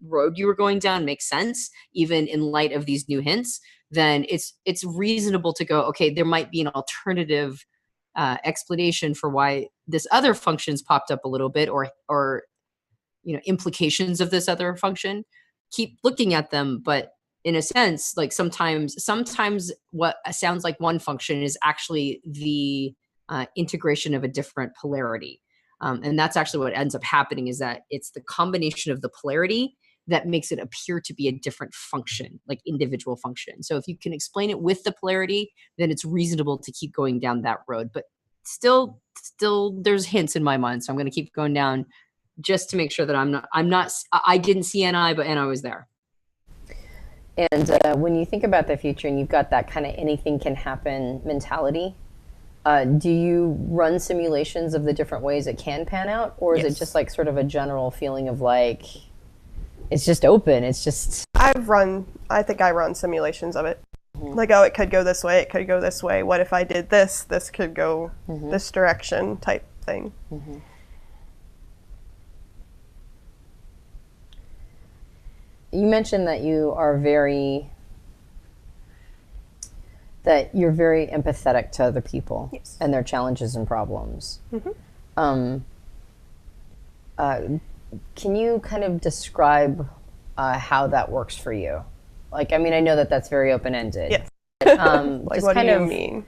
road you were going down makes sense, even in light of these new hints, then it's reasonable to go, okay, there might be an alternative explanation for why this other function's popped up a little bit, or implications of this other function. Keep looking at them, but in a sense, like sometimes what sounds like one function is actually the integration of a different polarity. And that's actually what ends up happening, is that it's the combination of the polarity that makes it appear to be a different function, like individual function. So if you can explain it with the polarity, then it's reasonable to keep going down that road. But still there's hints in my mind. So I'm going to keep going down just to make sure that I didn't see NI, but NI was there. And when you think about the future and you've got that kind of anything can happen mentality, do you run simulations of the different ways it can pan out? Or is it just like sort of a general feeling of like, it's just open, it's just... I think I run simulations of it. Mm-hmm. Like, oh, it could go this way, it could go this way. What if I did this? This could go this direction type thing. Mm-hmm. You mentioned that you're very empathetic to other people and their challenges and problems. Mm-hmm. Can you kind of describe how that works for you? Like, I mean, I know that that's very open-ended. Yes. Like, what do you mean?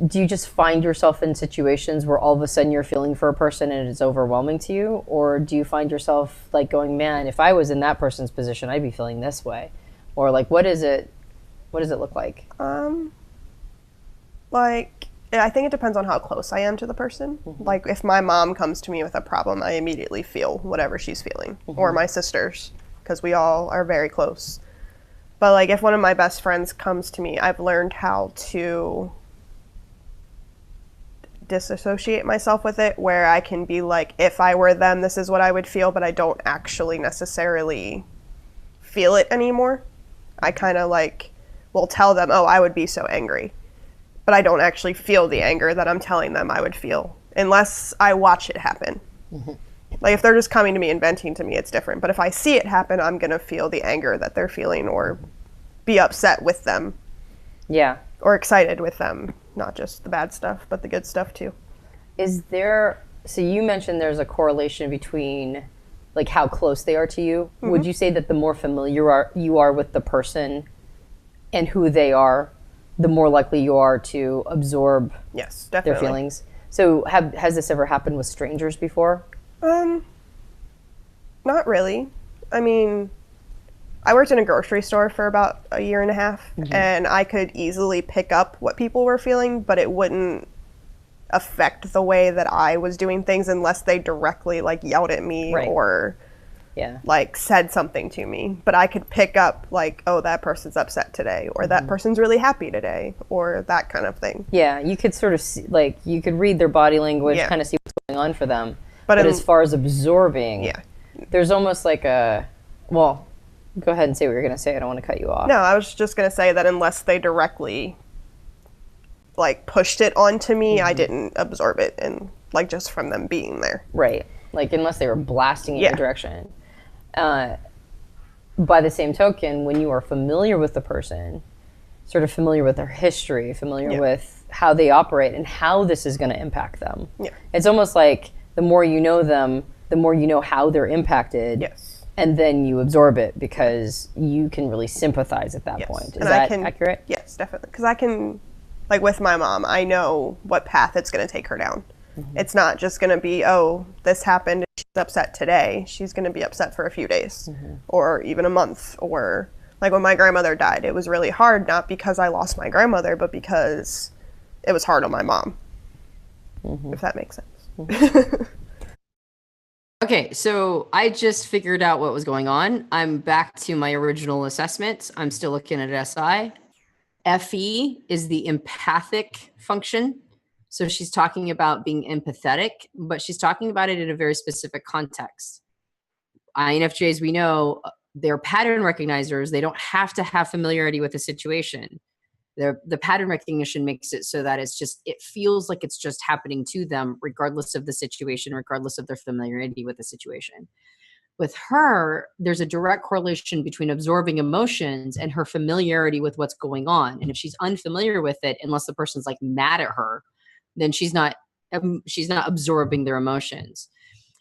Do you just find yourself in situations where all of a sudden you're feeling for a person and it's overwhelming to you? Or do you find yourself like going, man, if I was in that person's position, I'd be feeling this way? Or like, what does it look like? I think it depends on how close I am to the person. Mm-hmm. Like, if my mom comes to me with a problem, I immediately feel whatever she's feeling. Mm-hmm. Or my sisters, because we all are very close. But like, if one of my best friends comes to me, I've learned how to disassociate myself with it, where I can be like, if I were them, this is what I would feel, but I don't actually necessarily feel it anymore. I kind of like will tell them, oh, I would be so angry, but I don't actually feel the anger that I'm telling them I would feel unless I watch it happen. Mm-hmm. Like, if they're just coming to me and venting to me, it's different. But if I see it happen, I'm going to feel the anger that they're feeling, or be upset with them. Yeah. Or excited with them. Not just the bad stuff, but the good stuff too. So you mentioned there's a correlation between like how close they are to you. Mm-hmm. Would you say that the more familiar you are with the person and who they are, the more likely you are to absorb their feelings? So has this ever happened with strangers before? Not really. I mean, I worked in a grocery store for about a year and a half, mm-hmm. and I could easily pick up what people were feeling, but it wouldn't affect the way that I was doing things unless they directly like yelled at me or like said something to me. But I could pick up like, oh, that person's upset today, or mm-hmm. that person's really happy today, or that kind of thing. Yeah, you could sort of see, like, you could read their body language, kind of see what's going on for them. But as far as absorbing, there's almost like well, go ahead and say what you're going to say. I don't want to cut you off. No, I was just going to say that unless they directly like pushed it onto me, mm-hmm. I didn't absorb it, and like just from them being there. Right. Like, unless they were blasting in your direction. By the same token, when you are familiar with the person, sort of familiar with their history, familiar with how they operate and how this is going to impact them. Yeah. It's almost like the more you know them, the more you know how they're impacted. Yes. And then you absorb it because you can really sympathize at that point. Is that accurate? Yes, definitely. Because I can, like with my mom, I know what path it's going to take her down. Mm-hmm. It's not just going to be, oh, this happened, she's upset today. She's going to be upset for a few days, mm-hmm. or even a month. Or like when my grandmother died, it was really hard, not because I lost my grandmother, but because it was hard on my mom, mm-hmm. if that makes sense. Mm-hmm. Okay, so I just figured out what was going on. I'm back to my original assessment. I'm still looking at SI. FE is the empathic function. So she's talking about being empathetic, but she's talking about it in a very specific context. INFJs, we know they're pattern recognizers. They don't have to have familiarity with the situation. The pattern recognition makes it so that it feels like it's just happening to them, regardless of the situation, regardless of their familiarity with the situation. With her, there's a direct correlation between absorbing emotions and her familiarity with what's going on. And if she's unfamiliar with it, unless the person's like mad at her, then she's not absorbing their emotions.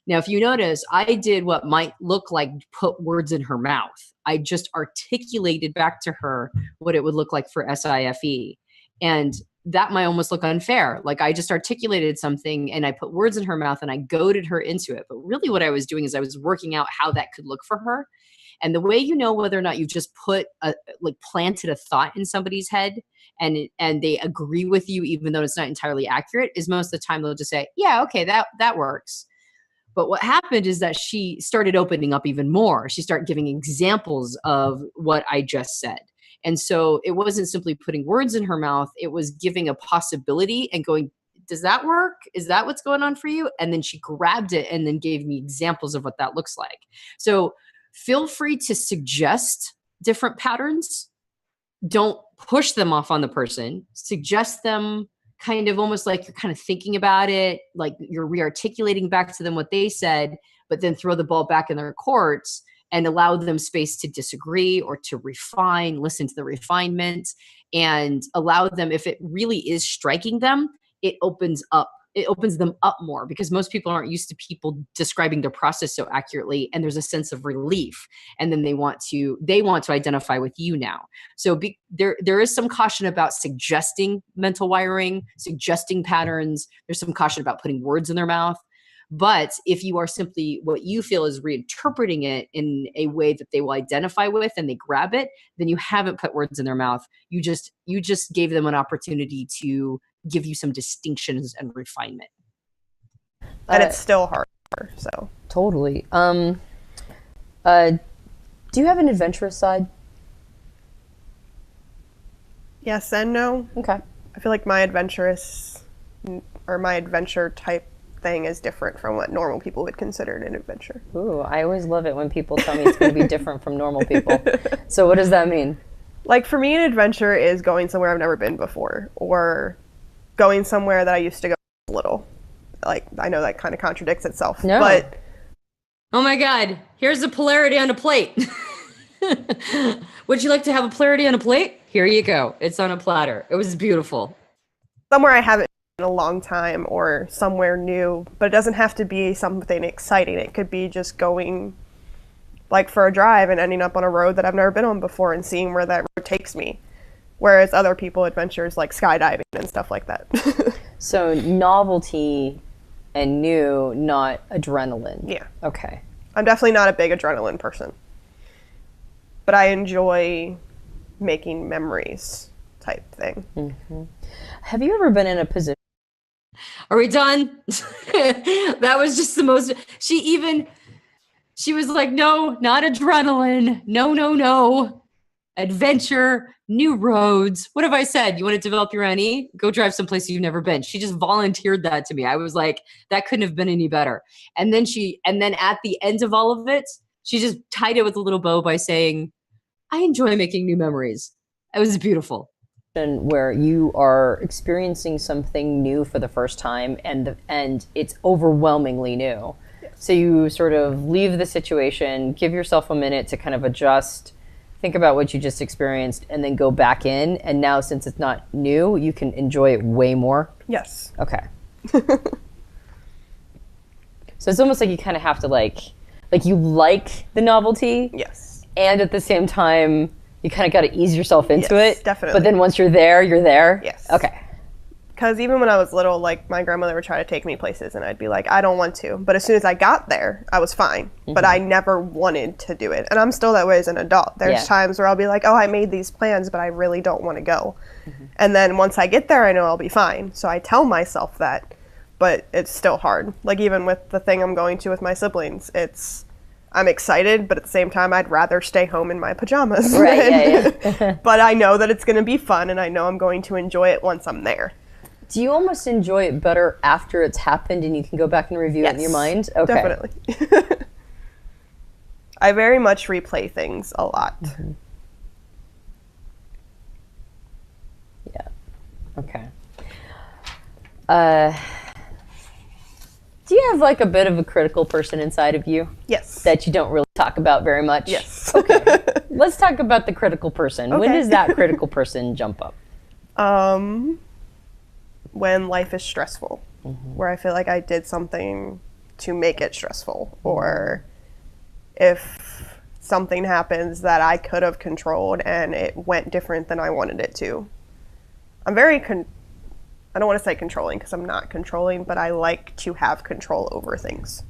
Now, if you notice, I did what might look like put words in her mouth. I just articulated back to her what it would look like for SIFE. And that might almost look unfair. Like I just articulated something and I put words in her mouth and I goaded her into it. But really what I was doing is I was working out how that could look for her. And the way you know whether or not you just planted a thought in somebody's head and they agree with you, even though it's not entirely accurate, is most of the time they'll just say, yeah, okay, that works. But what happened is that she started opening up even more. She started giving examples of what I just said. And so it wasn't simply putting words in her mouth. It was giving a possibility and going, does that work? Is that what's going on for you? And then she grabbed it and then gave me examples of what that looks like. So feel free to suggest different patterns. Don't push them off on the person. Suggest them kind of almost like you're kind of thinking about it, like you're re-articulating back to them what they said, but then throw the ball back in their courts and allow them space to disagree or to refine, listen to the refinement, and allow them, if it really is striking them, it opens them up more, because most people aren't used to people describing their process so accurately, and there's a sense of relief, and then they want to identify with you now. So there is some caution about suggesting mental wiring, suggesting patterns. There's some caution about putting words in their mouth. But if you are simply what you feel is reinterpreting it in a way that they will identify with and they grab it, then you haven't put words in their mouth. You just gave them an opportunity to give you some distinctions and refinement. And it's still hard, so. Totally. Do you have an adventurous side? Yes and no. Okay. I feel like my adventure type thing is different from what normal people would consider an adventure. Ooh, I always love it when people tell me it's going to be different from normal people. So what does that mean? Like for me, an adventure is going somewhere I've never been before, or going somewhere that I used to go little. Like, I know that kind of contradicts itself, no. But oh my God, here's a polarity on a plate. Would you like to have a polarity on a plate? Here you go. It's on a platter. It was beautiful. Somewhere I haven't been in a long time, or somewhere new, but it doesn't have to be something exciting. It could be just going like for a drive and ending up on a road that I've never been on before and seeing where that road takes me. Whereas other people, adventures like skydiving and stuff like that. So novelty and new, not adrenaline. Yeah. Okay. I'm definitely not a big adrenaline person. But I enjoy making memories type thing. Mm-hmm. Have you ever been in a position? Are we done? That was just the most, she was like, no, not adrenaline. No. Adventure, new roads. What have I said? You want to develop your NE? Go drive someplace you've never been. She just volunteered that to me. I was like, that couldn't have been any better. And then at the end of all of it, she just tied it with a little bow by saying, I enjoy making new memories. It was beautiful. Where you are experiencing something new for the first time and it's overwhelmingly new. Yes. So you sort of leave the situation, give yourself a minute to kind of adjust, think about what you just experienced, and then go back in. And now, since it's not new, you can enjoy it way more. Yes. Okay. So it's almost like you kind of have to like you like the novelty. Yes. And at the same time, you kind of got to ease yourself into it. Definitely. But then once you're there, you're there. Yes. Okay. Because even when I was little, like, my grandmother would try to take me places, and I'd be like, I don't want to. But as soon as I got there, I was fine. Mm-hmm. But I never wanted to do it. And I'm still that way as an adult. There's times where I'll be like, oh, I made these plans, but I really don't want to go. Mm-hmm. And then once I get there, I know I'll be fine. So I tell myself that. But it's still hard. Like, even with the thing I'm going to with my siblings, I'm excited, but at the same time, I'd rather stay home in my pajamas. Right, yeah. But I know that it's going to be fun, and I know I'm going to enjoy it once I'm there. Do you almost enjoy it better after it's happened and you can go back and review it in your mind? Okay. Definitely. I very much replay things a lot. Mm-hmm. Yeah. Okay. Do you have like a bit of a critical person inside of you? Yes. That you don't really talk about very much? Yes. Okay. Let's talk about the critical person. Okay. When does that critical person jump up? When life is stressful, where I feel like I did something to make it stressful, or if something happens that I could have controlled and it went different than I wanted it to. I'm very I don't want to say controlling because I'm not controlling, but I like to have control over things.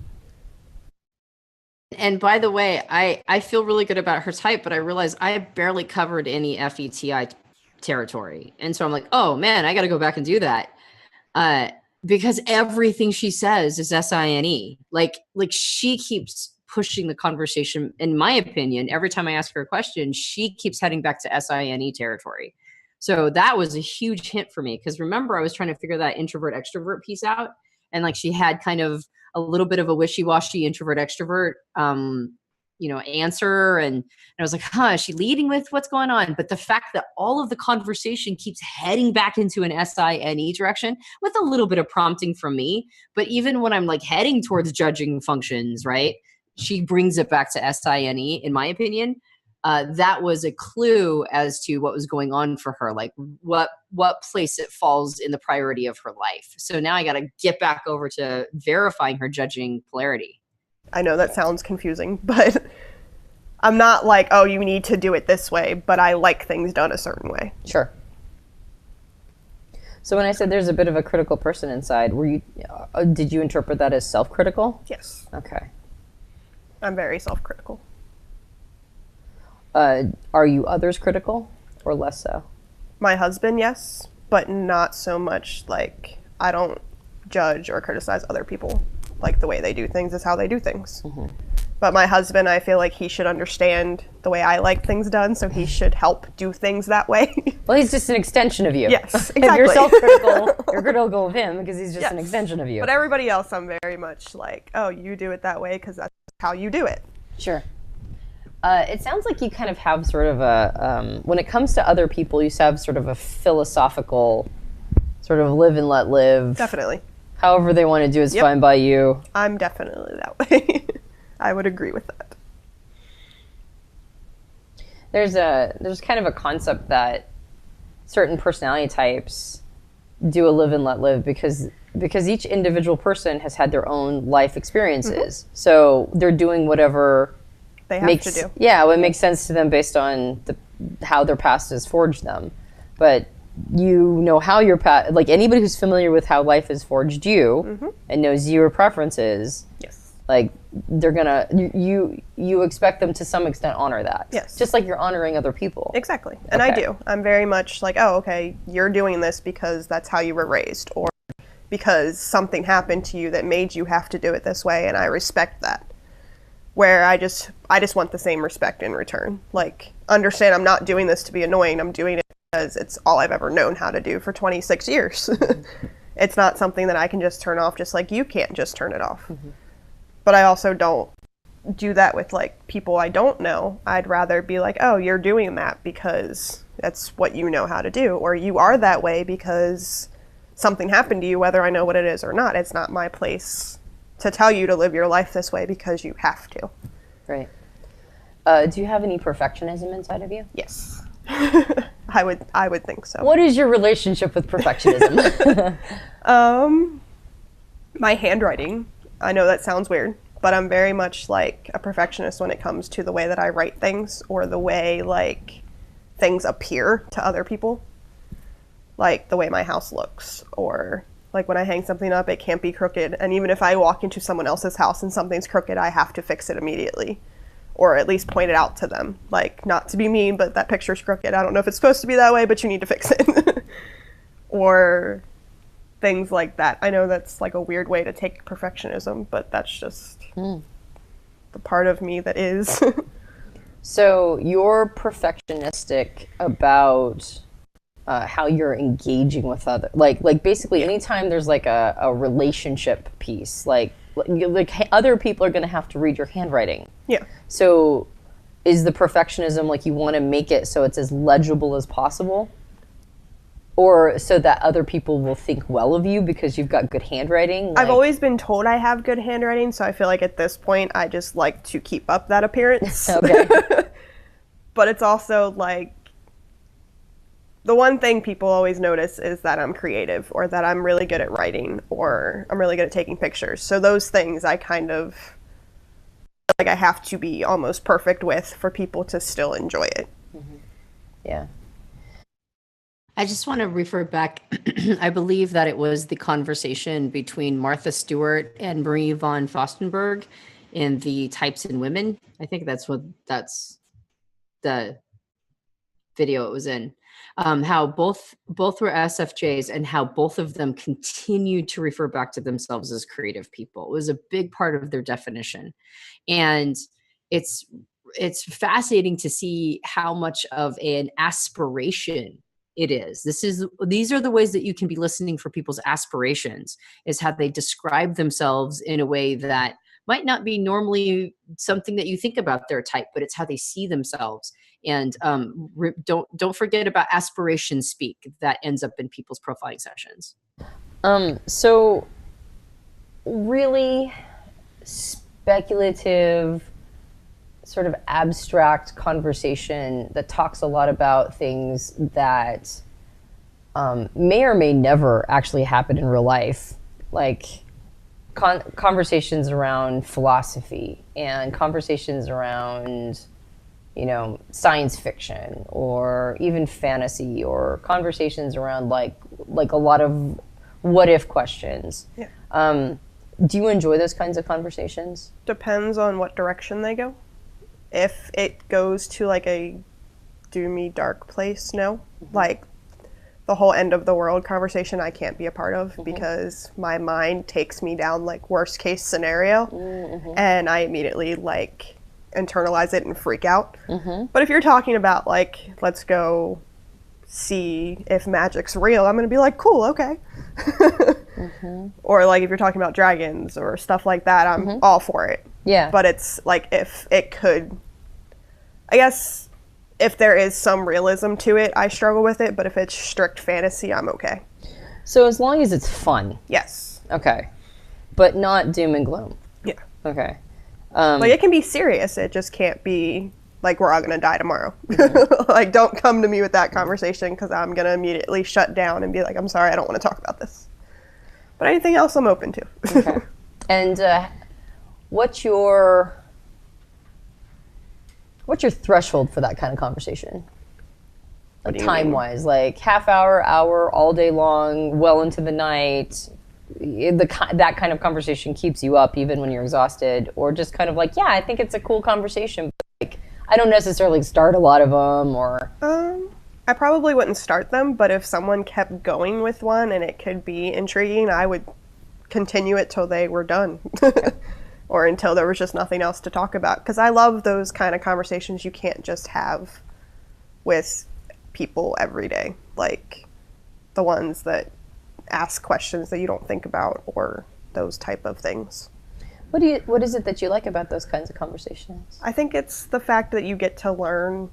And by the way, I feel really good about her type, but I realize I barely covered any FETI territory. And so I'm like, oh man, I got to go back and do that. Because everything she says is SINE. Like she keeps pushing the conversation, in my opinion. Every time I ask her a question, she keeps heading back to SINE territory. So that was a huge hint for me, because remember, I was trying to figure that introvert extrovert piece out, and like she had kind of a little bit of a wishy-washy introvert extrovert answer, and I was like, is she leading with what's going on? But the fact that all of the conversation keeps heading back into an SINE direction with a little bit of prompting from me, but even when I'm like heading towards judging functions, right, she brings it back to SINE, in my opinion. That was a clue as to what was going on for her, like what place it falls in the priority of her life. So now I got to get back over to verifying her judging polarity. I know that sounds confusing, but I'm not like, oh, you need to do it this way, but I like things done a certain way. Sure. So when I said there's a bit of a critical person inside, did you interpret that as self-critical? Yes. Okay. I'm very self-critical. Are you others critical or less so? My husband, yes, but not so much. Like, I don't judge or criticize other people. Like, the way they do things is how they do things. Mm-hmm. But my husband, I feel like he should understand the way I like things done, so he should help do things that way. Well, he's just an extension of you. Yes, exactly. If you're self-critical, you're critical of him because he's just an extension of you. But everybody else, I'm very much like, oh, you do it that way because that's how you do it. Sure. It sounds like you kind of have sort of a, when it comes to other people, you have sort of a philosophical sort of live and let live. Definitely. However they want to do is fine by you. I'm definitely that way. I would agree with that. There's kind of a concept that certain personality types do a live and let live because each individual person has had their own life experiences. Mm-hmm. So they're doing whatever they have to do. Yeah, what makes sense to them based on how their past has forged them. But you know how your past, like anybody who's familiar with how life has forged you mm-hmm. and knows your preferences, yes, like they're gonna, you expect them to some extent honor that. Yes. Just like you're honoring other people. Exactly. And okay. I do. I'm very much like, oh, okay, you're doing this because that's how you were raised, or because something happened to you that made you have to do it this way, and I respect that. Where I just want the same respect in return. Like, understand I'm not doing this to be annoying. I'm doing it because it's all I've ever known how to do for 26 years. It's not something that I can just turn off, just like you can't just turn it off. Mm-hmm. But I also don't do that with like people I don't know. I'd rather be like, oh, you're doing that because that's what you know how to do, or you are that way because something happened to you, whether I know what it is or not. It's not my place to tell you to live your life this way because you have to. Right. Do you have any perfectionism inside of you? Yes. I would think so. What is your relationship with perfectionism? My handwriting. I know that sounds weird, but I'm very much like a perfectionist when it comes to the way that I write things or the way like things appear to other people. Like the way my house looks, or like when I hang something up, it can't be crooked. And even if I walk into someone else's house and something's crooked, I have to fix it immediately. Or at least point it out to them. Like, not to be mean, but that picture's crooked. I don't know if it's supposed to be that way, but you need to fix it. Or things like that. I know that's like a weird way to take perfectionism, but that's just the part of me that is. So you're perfectionistic about how you're engaging with other, like basically anytime there's like a relationship piece, like other people are going to have to read your handwriting. Yeah. So is the perfectionism like you want to make it so it's as legible as possible? Or so that other people will think well of you because you've got good handwriting? I've always been told I have good handwriting, so I feel like at this point I just like to keep up that appearance. Okay. But it's also like, the one thing people always notice is that I'm creative, or that I'm really good at writing, or I'm really good at taking pictures. So those things I kind of like I have to be almost perfect with for people to still enjoy it. Mm-hmm. Yeah. I just want to refer back. I believe that it was the conversation between Martha Stewart and Marie von Fostenberg in the Types in Women. I think that's the video it was in. How both were SFJs, and how both of them continued to refer back to themselves as creative people. It was a big part of their definition. And it's fascinating to see how much of an aspiration it is. These are the ways that you can be listening for people's aspirations, is how they describe themselves in a way that might not be normally something that you think about their type, but it's how they see themselves. And don't forget about aspiration speak that ends up in people's profiling sessions. So really speculative, sort of abstract conversation that talks a lot about things that may or may never actually happen in real life, like conversations around philosophy and conversations around, science fiction or even fantasy, or conversations around like a lot of what if questions. Yeah. Do you enjoy those kinds of conversations? Depends on what direction they go. If it goes to like a doomy, dark place, no. Mm-hmm. Like the whole end of the world conversation I can't be a part of, mm-hmm. because my mind takes me down like worst case scenario, mm-hmm. and I immediately like internalize it and freak out. Mm-hmm. But if you're talking about like, let's go see if magic's real, I'm gonna be like, cool, okay. Mm-hmm. Or like if you're talking about dragons or stuff like that, I'm mm-hmm. all for it. Yeah. But it's like, if it could, I guess if there is some realism to it, I struggle with it, but if it's strict fantasy, I'm okay. So as long as it's fun. Yes. Okay. But not doom and gloom. Yeah. Okay. Like it can be serious, it just can't be like we're all gonna die tomorrow. Mm-hmm. Like don't come to me with that conversation, because I'm gonna immediately shut down and be like, I'm sorry, I don't want to talk about this. But anything else I'm open to. Okay. And what's your threshold for that kind of conversation? Like time-wise, like half hour, all day long, well into the night. That kind of conversation keeps you up even when you're exhausted, or just kind of like, yeah, I think it's a cool conversation, but like I don't necessarily start a lot of them, or. I probably wouldn't start them, but if someone kept going with one and it could be intriguing, I would continue it till they were done. Okay. Or until there was just nothing else to talk about. Because I love those kind of conversations you can't just have with people every day. Like the ones that ask questions that you don't think about, or those type of things. What is it that you like about those kinds of conversations? I think it's the fact that you get to learn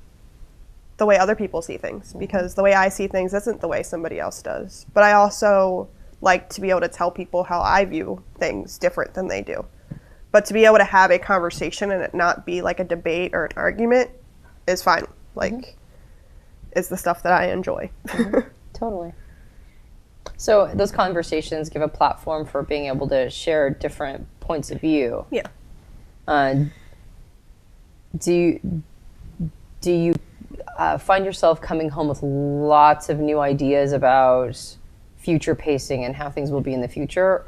the way other people see things, mm-hmm. because the way I see things isn't the way somebody else does. But I also like to be able to tell people how I view things different than they do. But to be able to have a conversation and it not be like a debate or an argument is fine. Like, mm-hmm. is the stuff that I enjoy. Mm-hmm. Totally. So those conversations give a platform for being able to share different points of view. Yeah. Do you find yourself coming home with lots of new ideas about future pacing and how things will be in the future?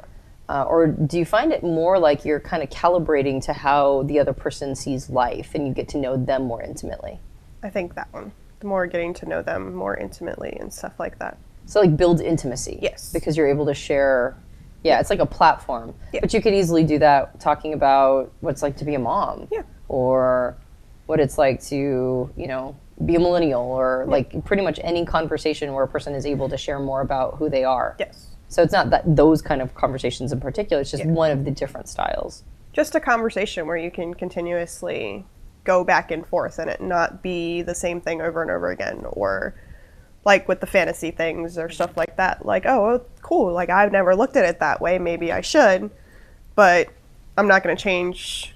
Or do you find it more like you're kind of calibrating to how the other person sees life and you get to know them more intimately? I think that one. The more getting to know them more intimately and stuff like that. So like build intimacy. Yes. Because you're able to share, it's like a platform. Yeah. But you could easily do that talking about what it's like to be a mom. Yeah. Or what it's like to, be a millennial, or like pretty much any conversation where a person is able to share more about who they are. Yes. So it's not that those kind of conversations in particular, it's just one of the different styles. Just a conversation where you can continuously go back and forth and it not be the same thing over and over again, or like with the fantasy things or stuff like that. Like, oh, cool, like I've never looked at it that way, maybe I should, but I'm not going to change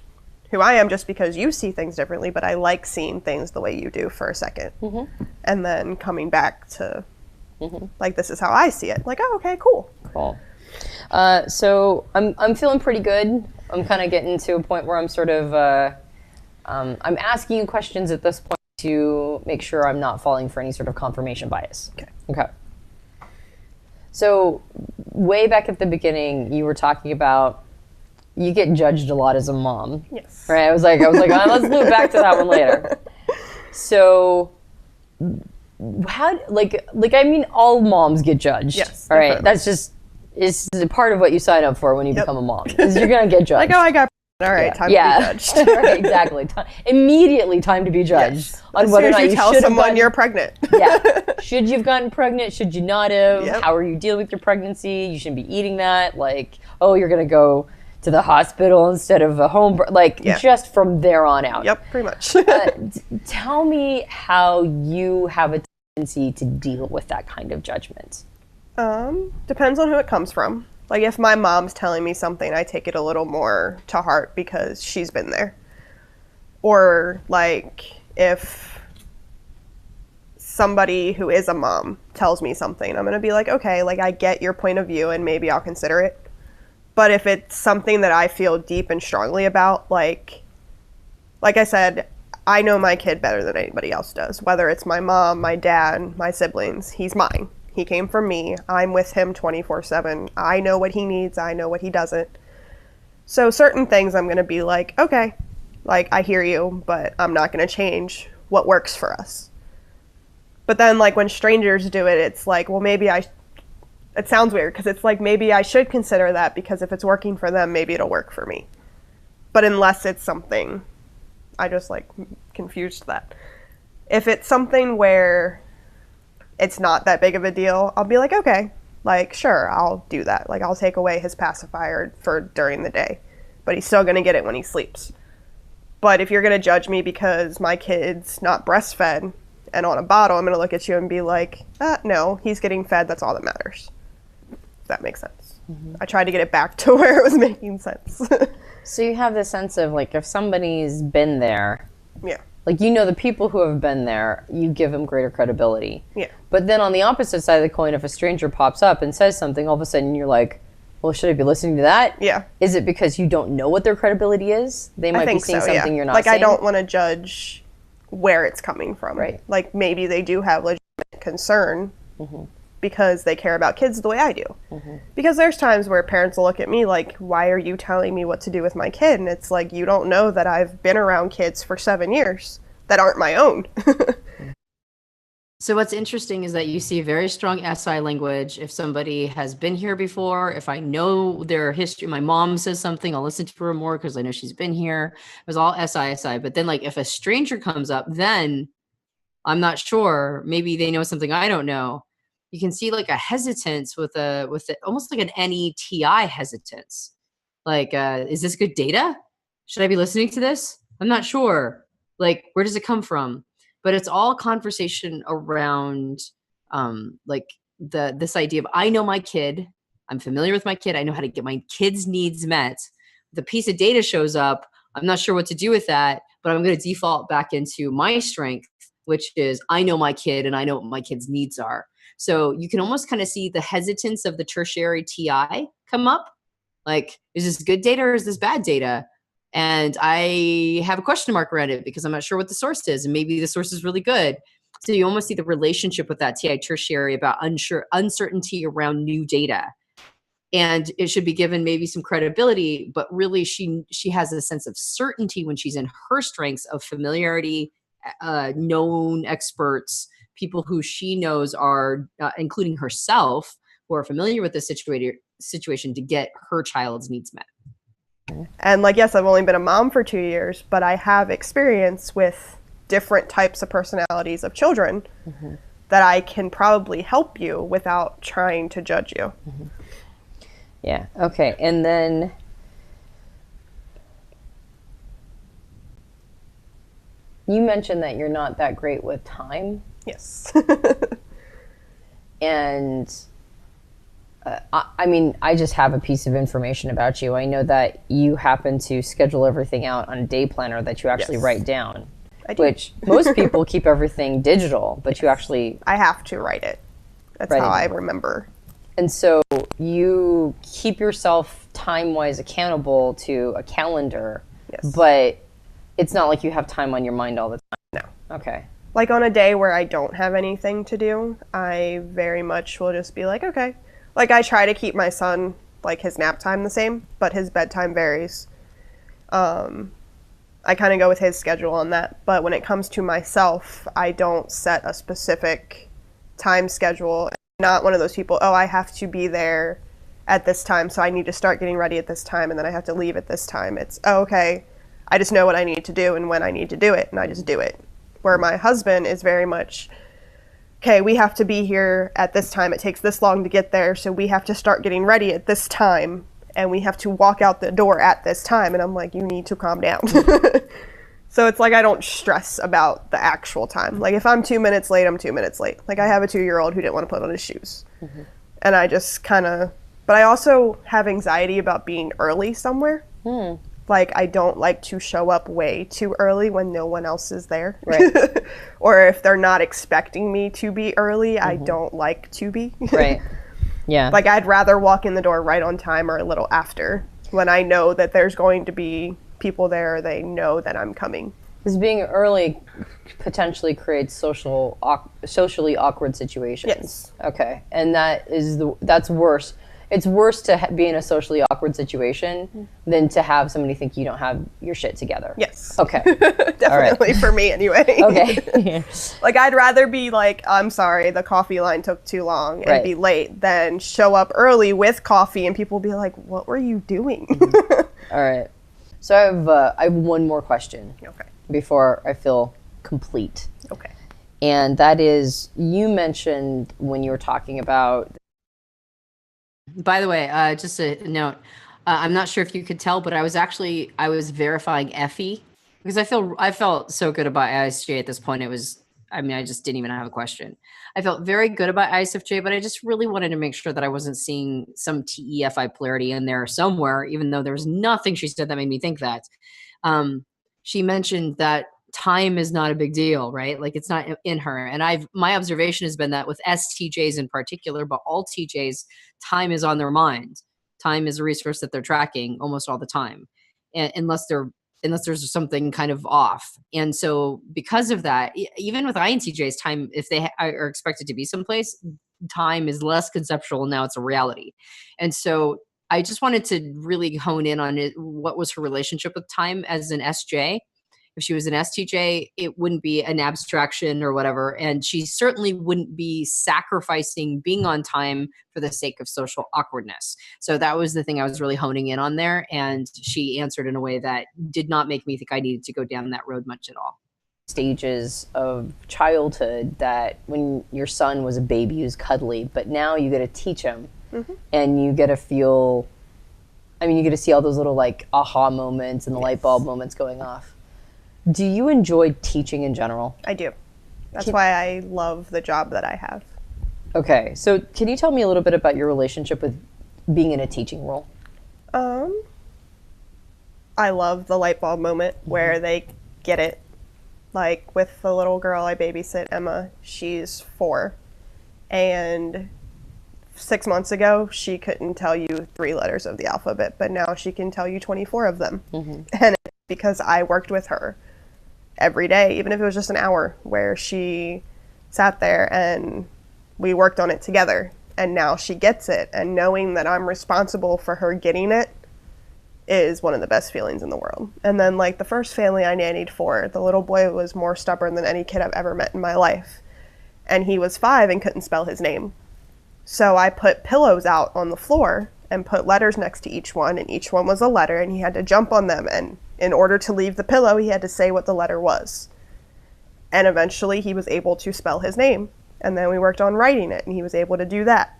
who I am just because you see things differently, but I like seeing things the way you do for a second. And then coming back to like, this is how I see it. Like, oh, okay, cool. Cool. So I'm feeling pretty good. I'm kind of getting to a point where I'm sort of, I'm asking you questions at this point to make sure I'm not falling for any sort of confirmation bias. Okay. So way back at the beginning, you were talking about you get judged a lot as a mom. Yes. Right? I was like, let's loop back to that one later. So how, like I mean, all moms get judged. Yes. All right. Definitely. That's just, it's part of what you sign up for when you become a mom, is you're going to get judged. Like, oh, I got all right, time to be judged. Right, exactly. Immediately time to be judged on as whether or not you tell should have someone gotten, you're pregnant. Should you have gotten pregnant? Should you not have? Yep. How are you dealing with your pregnancy? You shouldn't be eating that. Like, oh, you're going to go to the hospital instead of a home. Just from there on out. Yep, pretty much. Tell me how you have a tendency to deal with that kind of judgment. Depends on who it comes from. Like, if my mom's telling me something, I take it a little more to heart because she's been there. Or, like, if somebody who is a mom tells me something, I'm going to be like, okay, like, I get your point of view and maybe I'll consider it. But if it's something that I feel deep and strongly about, like I said, I know my kid better than anybody else does. Whether it's my mom, my dad, my siblings, he's mine. He came from me. I'm with him 24/7. I know what he needs. I know what he doesn't. So certain things I'm going to be like, okay, like, I hear you, but I'm not going to change what works for us. But then, like, when strangers do it, it's like, well, maybe it sounds weird because it's like, maybe I should consider that because if it's working for them, maybe it'll work for me. But unless it's something, I just, like, confused that. If it's something where it's not that big of a deal, I'll be like, okay, like, sure, I'll do that. Like, I'll take away his pacifier for during the day, but he's still going to get it when he sleeps. But if you're going to judge me because my kid's not breastfed and on a bottle, I'm going to look at you and be like, no, he's getting fed. That's all that matters. If that makes sense. I tried to get it back to where it was making sense. So you have this sense of, like, if somebody's been there, Yeah. like, you know, the people who have been there, you give them greater credibility. Yeah. But then on the opposite side of the coin, if a stranger pops up and says something, all of a sudden you're like, well, should I be listening to that? Yeah. Is it because you don't know what their credibility is? They might be seeing something you're not like, seeing. I don't want to judge where it's coming from. Right. Like, maybe they do have legitimate concern because they care about kids the way I do. Because there's times where parents will look at me like, why are you telling me what to do with my kid? And it's like, you don't know that I've been around kids for 7 years that aren't my own. So what's interesting is that you see very strong SI language. If somebody has been here before, if I know their history, my mom says something, I'll listen to her more because I know she's been here. It was all SI. But then, like, if a stranger comes up, then I'm not sure. Maybe they know something I don't know. You can see, like, a hesitance with almost like an NETI hesitance. Like, is this good data? Should I be listening to this? I'm not sure. Like, where does it come from? But it's all conversation around, like, this idea of, I know my kid, I'm familiar with my kid, I know how to get my kid's needs met. The piece of data shows up, I'm not sure what to do with that, but I'm going to default back into my strength, which is, I know my kid and I know what my kid's needs are. So you can almost kind of see the hesitance of the tertiary TI come up. Like, is this good data or is this bad data? And I have a question mark around it because I'm not sure what the source is. And maybe the source is really good. So you almost see the relationship with that TI tertiary about uncertainty around new data. And it should be given maybe some credibility, but really she has a sense of certainty when she's in her strengths of familiarity, known experts, people who she knows are, including herself, who are familiar with the situation to get her child's needs met. And, like, yes, I've only been a mom for 2 years, but I have experience with different types of personalities of children. that I can probably help you without trying to judge you. Yeah. Okay. And then you mentioned that you're not that great with time. Yes. And I mean, I just have a piece of information about you. I know that you happen to schedule everything out on a day planner that you actually write down. I do. Which most people keep everything digital, but you actually... I have to write it. That's how I remember. And so you keep yourself time-wise accountable to a calendar, but it's not like you have time on your mind all the time. No. Okay. Like on a day where I don't have anything to do, I very much will just be like, okay. Like I try to keep my son, like his nap time the same, but his bedtime varies. I kind of go with his schedule on that. But when it comes to myself, I don't set a specific time schedule. I'm not one of those people, oh, I have to be there at this time, so I need to start getting ready at this time, and then I have to leave at this time. It's, oh, okay, I just know what I need to do and when I need to do it, and I just do it. Where my husband is very much, okay, we have to be here at this time. It takes this long to get there, so we have to start getting ready at this time, and we have to walk out the door at this time. And I'm like, you need to calm down. So it's like I don't stress about the actual time. Like if I'm 2 minutes late, I'm 2 minutes late. Like I have a 2-year-old who didn't want to put on his shoes. And I just kind of, but I also have anxiety about being early somewhere. Like I don't like to show up way too early when no one else is there. Right. Or if they're not expecting me to be early, I don't like to be. Right. Yeah. Like I'd rather walk in the door right on time or a little after when I know that there's going to be people there, or they know that I'm coming. Because being early potentially creates socially awkward situations. Yes. Okay. And that's worse. It's worse to be in a socially awkward situation than to have somebody think you don't have your shit together. Yes. Okay. Definitely for me anyway. Okay. Like I'd rather be like, I'm sorry, the coffee line took too long and be late than show up early with coffee and people be like, what were you doing? All right. So I have one more question. Okay. Before I feel complete. Okay. And that is, you mentioned when you were talking about... By the way, just a note, I'm not sure if you could tell, but I was verifying Effie because I felt so good about ISFJ at this point. I just didn't even have a question. I felt very good about ISFJ, but I just really wanted to make sure that I wasn't seeing some TEFI polarity in there somewhere, even though there was nothing she said that made me think that. She mentioned that time is not a big deal, right? Like it's not in her. And my observation has been that with STJs in particular, but all TJs, time is on their mind. Time is a resource that they're tracking almost all the time, unless there's something kind of off. And so because of that, even with INTJs, time, if they are expected to be someplace, time is less conceptual. Now it's a reality. And so I just wanted to really hone in on it. What was her relationship with time as an SJ? If she was an STJ, it wouldn't be an abstraction or whatever. And she certainly wouldn't be sacrificing being on time for the sake of social awkwardness. So that was the thing I was really honing in on there. And she answered in a way that did not make me think I needed to go down that road much at all. Stages of childhood that when your son was a baby, he was cuddly, but now you get to teach him and you get to feel, you get to see all those little like aha moments and the light bulb moments going off. Do you enjoy teaching in general? I do. That's why I love the job that I have. Okay, so can you tell me a little bit about your relationship with being in a teaching role? I love the light bulb moment where they get it. Like with the little girl I babysit, Emma, she's 4. And 6 months ago, she couldn't tell you 3 letters of the alphabet, but now she can tell you 24 of them. And it's because I worked with her every day, even if it was just an hour, where she sat there and we worked on it together. And now she gets it. And knowing that I'm responsible for her getting it is one of the best feelings in the world. And then like the first family I nannied for, the little boy was more stubborn than any kid I've ever met in my life. And he was 5 and couldn't spell his name. So I put pillows out on the floor and put letters next to each one, and each one was a letter, and he had to jump on them, and in order to leave the pillow, he had to say what the letter was. And eventually he was able to spell his name. And then we worked on writing it, and he was able to do that.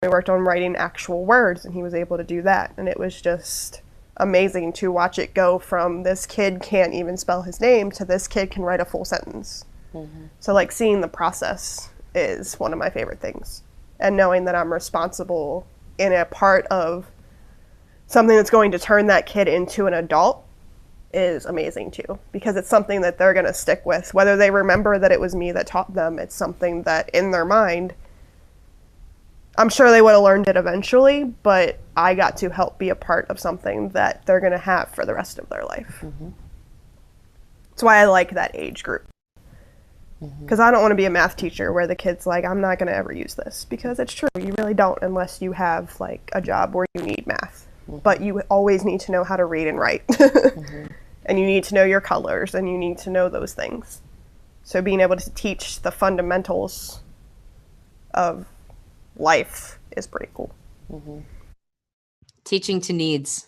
We worked on writing actual words, and he was able to do that. And it was just amazing to watch it go from this kid can't even spell his name to this kid can write a full sentence. So like seeing the process is one of my favorite things. And knowing that I'm responsible in a part of something that's going to turn that kid into an adult is amazing too, because it's something that they're going to stick with. Whether they remember that it was me that taught them, it's something that in their mind, I'm sure they would have learned it eventually, but I got to help be a part of something that they're going to have for the rest of their life. That's why I like that age group. Because I don't want to be a math teacher where the kid's like, I'm not going to ever use this, because it's true. You really don't, unless you have like a job where you need math. But you always need to know how to read and write. And you need to know your colors, and you need to know those things. So being able to teach the fundamentals of life is pretty cool. Teaching to needs.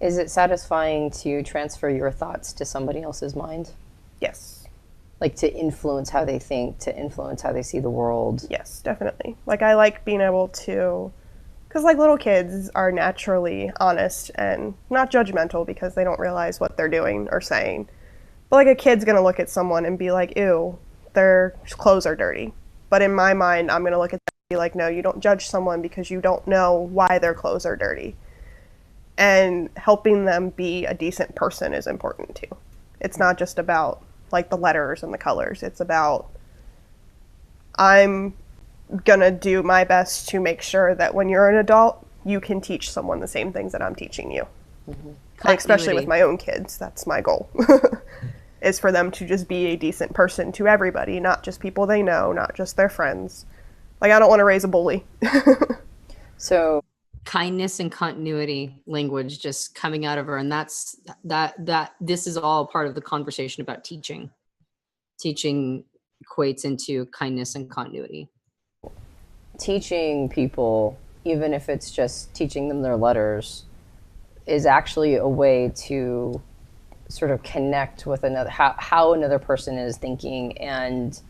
Is it satisfying to transfer your thoughts to somebody else's mind? Yes. Like to influence how they think, to influence how they see the world? Yes, definitely. Like I like being able to, because like little kids are naturally honest and not judgmental because they don't realize what they're doing or saying. But like a kid's going to look at someone and be like, ew, their clothes are dirty. But in my mind, I'm going to look at them and be like, no, you don't judge someone because you don't know why their clothes are dirty. And helping them be a decent person is important too. It's not just about like the letters and the colors. It's about, I'm gonna do my best to make sure that when you're an adult, you can teach someone the same things that I'm teaching you. Like, especially with my own kids, that's my goal. Is for them to just be a decent person to everybody, not just people they know, not just their friends. Like, I don't want to raise a bully. So Kindness and continuity language just coming out of her. And that's this is all part of the conversation about teaching. Teaching equates into kindness and continuity. teaching people, even if it's just teaching them their letters, is actually a way to sort of connect with another, how another person is thinking, and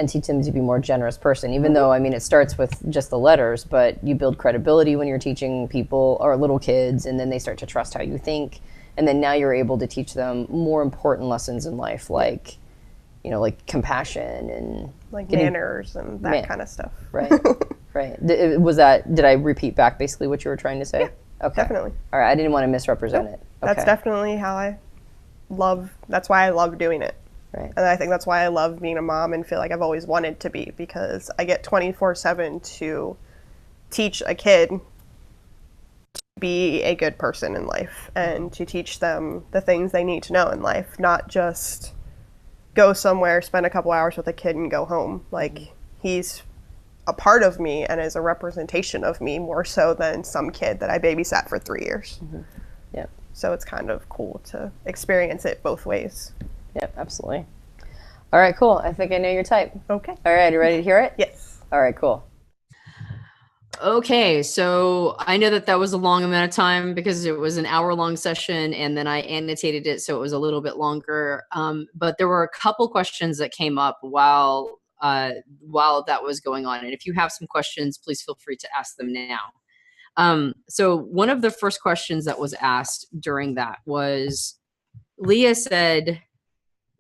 teach them to be a more generous person. Even though, I mean, it starts with just the letters, but you build credibility when you're teaching people or little kids, and then they start to trust how you think. And then now you're able to teach them more important lessons in life, like, you know, like compassion and like manners and that kind of stuff. Right. Right. Did I repeat back basically what you were trying to say? Yeah, okay. definitely. All right. I didn't want to misrepresent it. Okay. That's definitely how that's why I love doing it. Right. And I think that's why I love being a mom and feel like I've always wanted to be, because I get 24/7 to teach a kid to be a good person in life and to teach them the things they need to know in life, not just go somewhere, spend a couple hours with a kid and go home. Like, he's a part of me and is a representation of me more so than some kid that I babysat for 3 years. Mm-hmm. Yep. So it's kind of cool to experience it both ways. Yep, absolutely. All right, cool. I think I know your type. Okay. All right, you ready to hear it? Yes. All right, cool. Okay, so I know that was a long amount of time because it was an hour-long session, and then I annotated it so it was a little bit longer. But there were a couple questions that came up while that was going on, and if you have some questions, please feel free to ask them now. So one of the first questions that was asked during that was, Leah said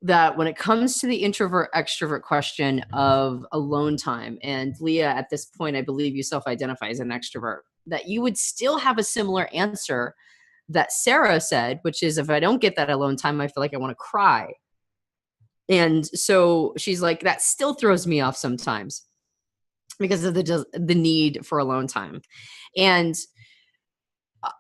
that when it comes to the introvert extrovert question of alone time, and Leah, at this point, I believe you self-identify as an extrovert, that you would still have a similar answer that Sarah said, which is, if I don't get that alone time, I feel like I want to cry. And so she's like, that still throws me off sometimes because of the need for alone time. And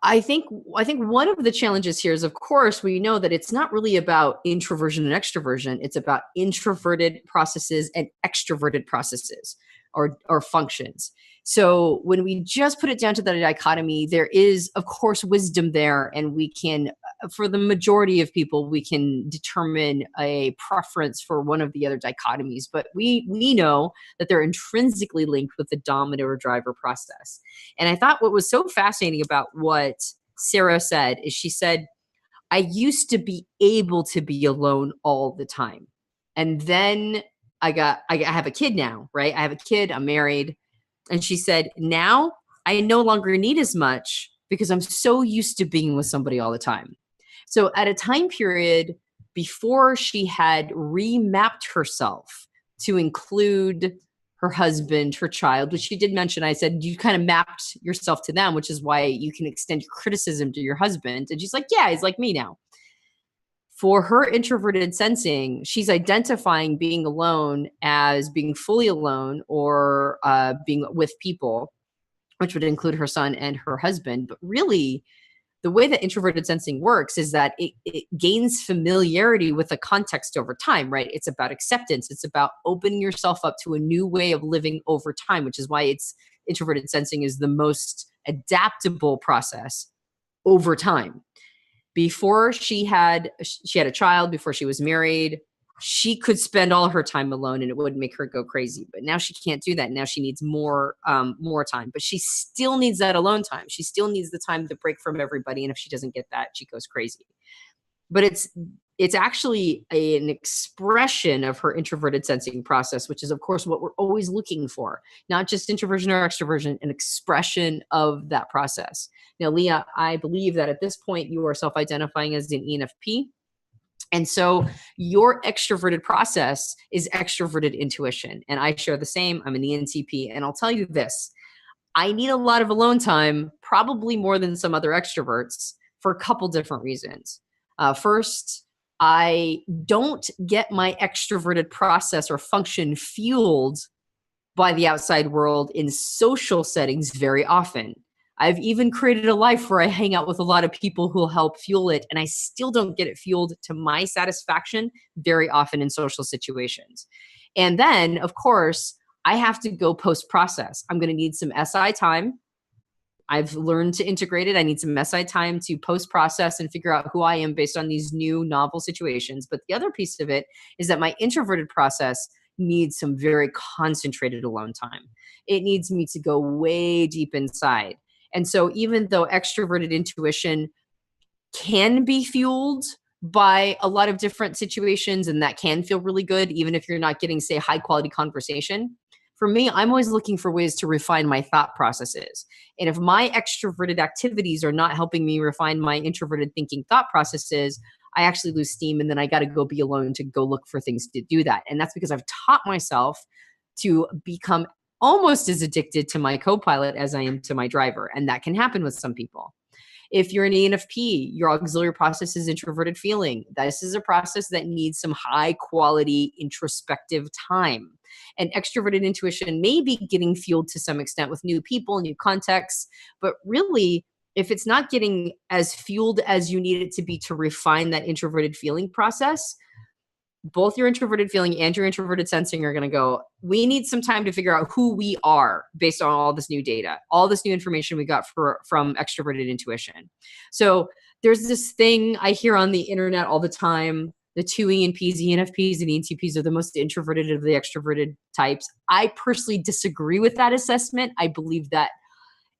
I think one of the challenges here is, of course, we know that it's not really about introversion and extroversion. It's about introverted processes and extroverted processes or functions. So when we just put it down to the dichotomy, there is, of course, wisdom there. And we can, for the majority of people, we can determine a preference for one of the other dichotomies. But we know that they're intrinsically linked with the dominant or driver process. And I thought what was so fascinating about what Sarah said is, she said, I used to be able to be alone all the time. And then I have a kid now, right? I have a kid, I'm married. And she said, now I no longer need as much because I'm so used to being with somebody all the time. So at a time period before she had remapped herself to include her husband, her child, which she did mention, I said, you kind of mapped yourself to them, which is why you can extend your criticism to your husband. And she's like, yeah, he's like me now. For her introverted sensing, she's identifying being alone as being fully alone or being with people, which would include her son and her husband. But really, the way that introverted sensing works is that it gains familiarity with the context over time, right? It's about acceptance. It's about opening yourself up to a new way of living over time, which is why introverted sensing is the most adaptable process over time. Before she had a child, before she was married, she could spend all her time alone and it wouldn't make her go crazy. But now she can't do that. Now she needs more time, but she still needs that alone time. She still needs the time to break from everybody. And if she doesn't get that, she goes crazy. But it's actually an expression of her introverted sensing process, which is, of course, what we're always looking for, not just introversion or extroversion, an expression of that process. Now, Leah, I believe that at this point you are self-identifying as an ENFP. And so your extroverted process is extroverted intuition. And I share the same. I'm an ENTP. And I'll tell you this, I need a lot of alone time, probably more than some other extroverts, for a couple different reasons. First, I don't get my extroverted process or function fueled by the outside world in social settings very often. I've even created a life where I hang out with a lot of people who will help fuel it, and I still don't get it fueled to my satisfaction very often in social situations. And then, of course, I have to go post-process. I'm going to need some SI time. I've learned to integrate it. I need some SI time to post-process and figure out who I am based on these new novel situations. But the other piece of it is that my introverted process needs some very concentrated alone time. It needs me to go way deep inside. And so even though extroverted intuition can be fueled by a lot of different situations, and that can feel really good, even if you're not getting, say, high quality conversation, for me, I'm always looking for ways to refine my thought processes. And if my extroverted activities are not helping me refine my introverted thinking thought processes, I actually lose steam, and then I got to go be alone to go look for things to do that. And that's because I've taught myself to become almost as addicted to my co-pilot as I am to my driver. And that can happen with some people. If you're an ENFP, your auxiliary process is introverted feeling. This is a process that needs some high quality introspective time. And extroverted intuition may be getting fueled to some extent with new people, new contexts, but really, if it's not getting as fueled as you need it to be to refine that introverted feeling process, both your introverted feeling and your introverted sensing are going to go, we need some time to figure out who we are based on all this new data, all this new information we got from extroverted intuition. So there's this thing I hear on the internet all the time, the two ENPs, ENFPs, and ENTPs are the most introverted of the extroverted types. I personally disagree with that assessment. I believe that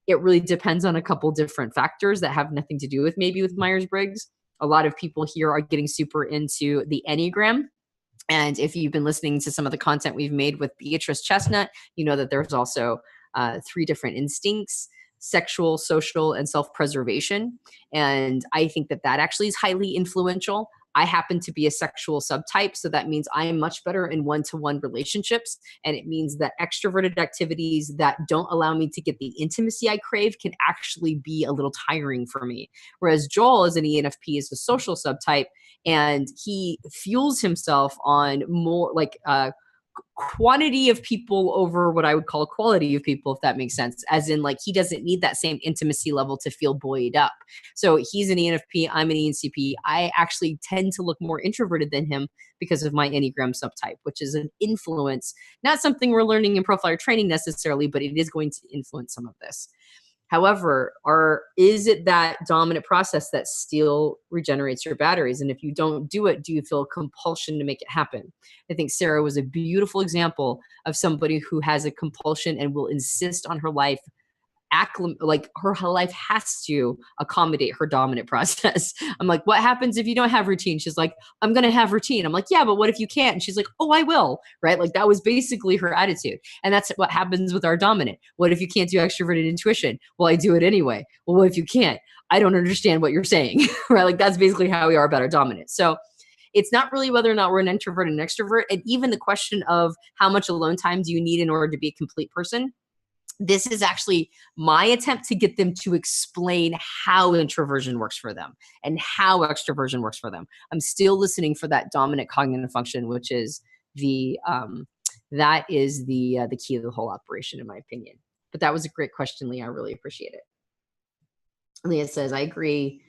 it really depends on a couple different factors that have nothing to do with maybe with Myers-Briggs. A lot of people here are getting super into the Enneagram. And if you've been listening to some of the content we've made with Beatrice Chestnut, you know that there's also 3 different instincts: sexual, social, and self-preservation. And I think that actually is highly influential. I happen to be a sexual subtype, so that means I am much better in one-to-one relationships. And it means that extroverted activities that don't allow me to get the intimacy I crave can actually be a little tiring for me. Whereas Joel, as an ENFP, is a social subtype, and he fuels himself on more like quantity of people over what I would call quality of people, if that makes sense. As in, like, he doesn't need that same intimacy level to feel buoyed up. So he's an ENFP, I'm an ENCP. I actually tend to look more introverted than him because of my Enneagram subtype, which is an influence, not something we're learning in profiler training necessarily, but it is going to influence some of this. However, is it that dominant process that still regenerates your batteries? And if you don't do it, do you feel compulsion to make it happen? I think Sarah was a beautiful example of somebody who has a compulsion and will insist on her life like her life has to accommodate her dominant process. I'm like, what happens if you don't have routine? She's like, I'm going to have routine. I'm like, yeah, but what if you can't? And she's like, oh, I will. Right. Like that was basically her attitude. And that's what happens with our dominant. What if you can't do extroverted intuition? Well, I do it anyway. Well, what if you can't? I don't understand what you're saying. Right. Like that's basically how we are about our dominant. So it's not really whether or not we're an introvert and an extrovert. And even the question of how much alone time do you need in order to be a complete person? This is actually my attempt to get them to explain how introversion works for them and how extroversion works for them. I'm still listening for that dominant cognitive function, which is the key to the whole operation, in my opinion. But that was a great question, Leah. I really appreciate it. Leah says, I agree.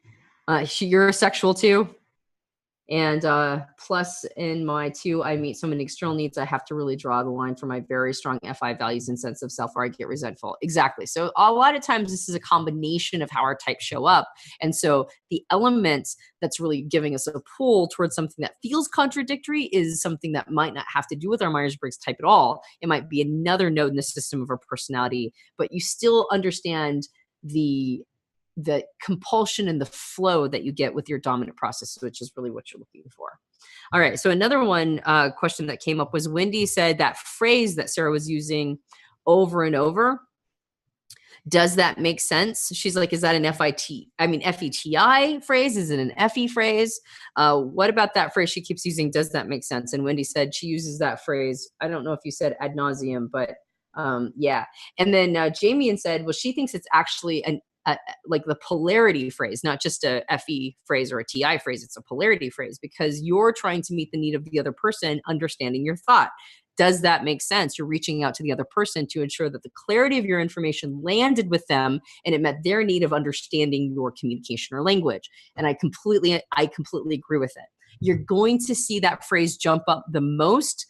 You're sexual too. And plus in my 2, I meet so many external needs. I have to really draw the line for my very strong FI values and sense of self, or I get resentful. Exactly. So a lot of times this is a combination of how our types show up. And so the elements that's really giving us a pull towards something that feels contradictory is something that might not have to do with our Myers-Briggs type at all. It might be another node in the system of our personality, but you still understand the compulsion and the flow that you get with your dominant process, which is really what you're looking for. All right. So another one question that came up was Wendy said that phrase that Sarah was using over and over. Does that make sense? She's like, is that an FETI phrase? Is it an FE phrase? What about that phrase she keeps using? Does that make sense? And Wendy said she uses that phrase. I don't know if you said ad nauseum, but yeah. And then Jamie said, well, she thinks it's actually like the polarity phrase, not just a FE phrase or a TI phrase. It's a polarity phrase because you're trying to meet the need of the other person, understanding your thought. Does that make sense? You're reaching out to the other person to ensure that the clarity of your information landed with them and it met their need of understanding your communication or language. And I completely agree with it. You're going to see that phrase jump up the most,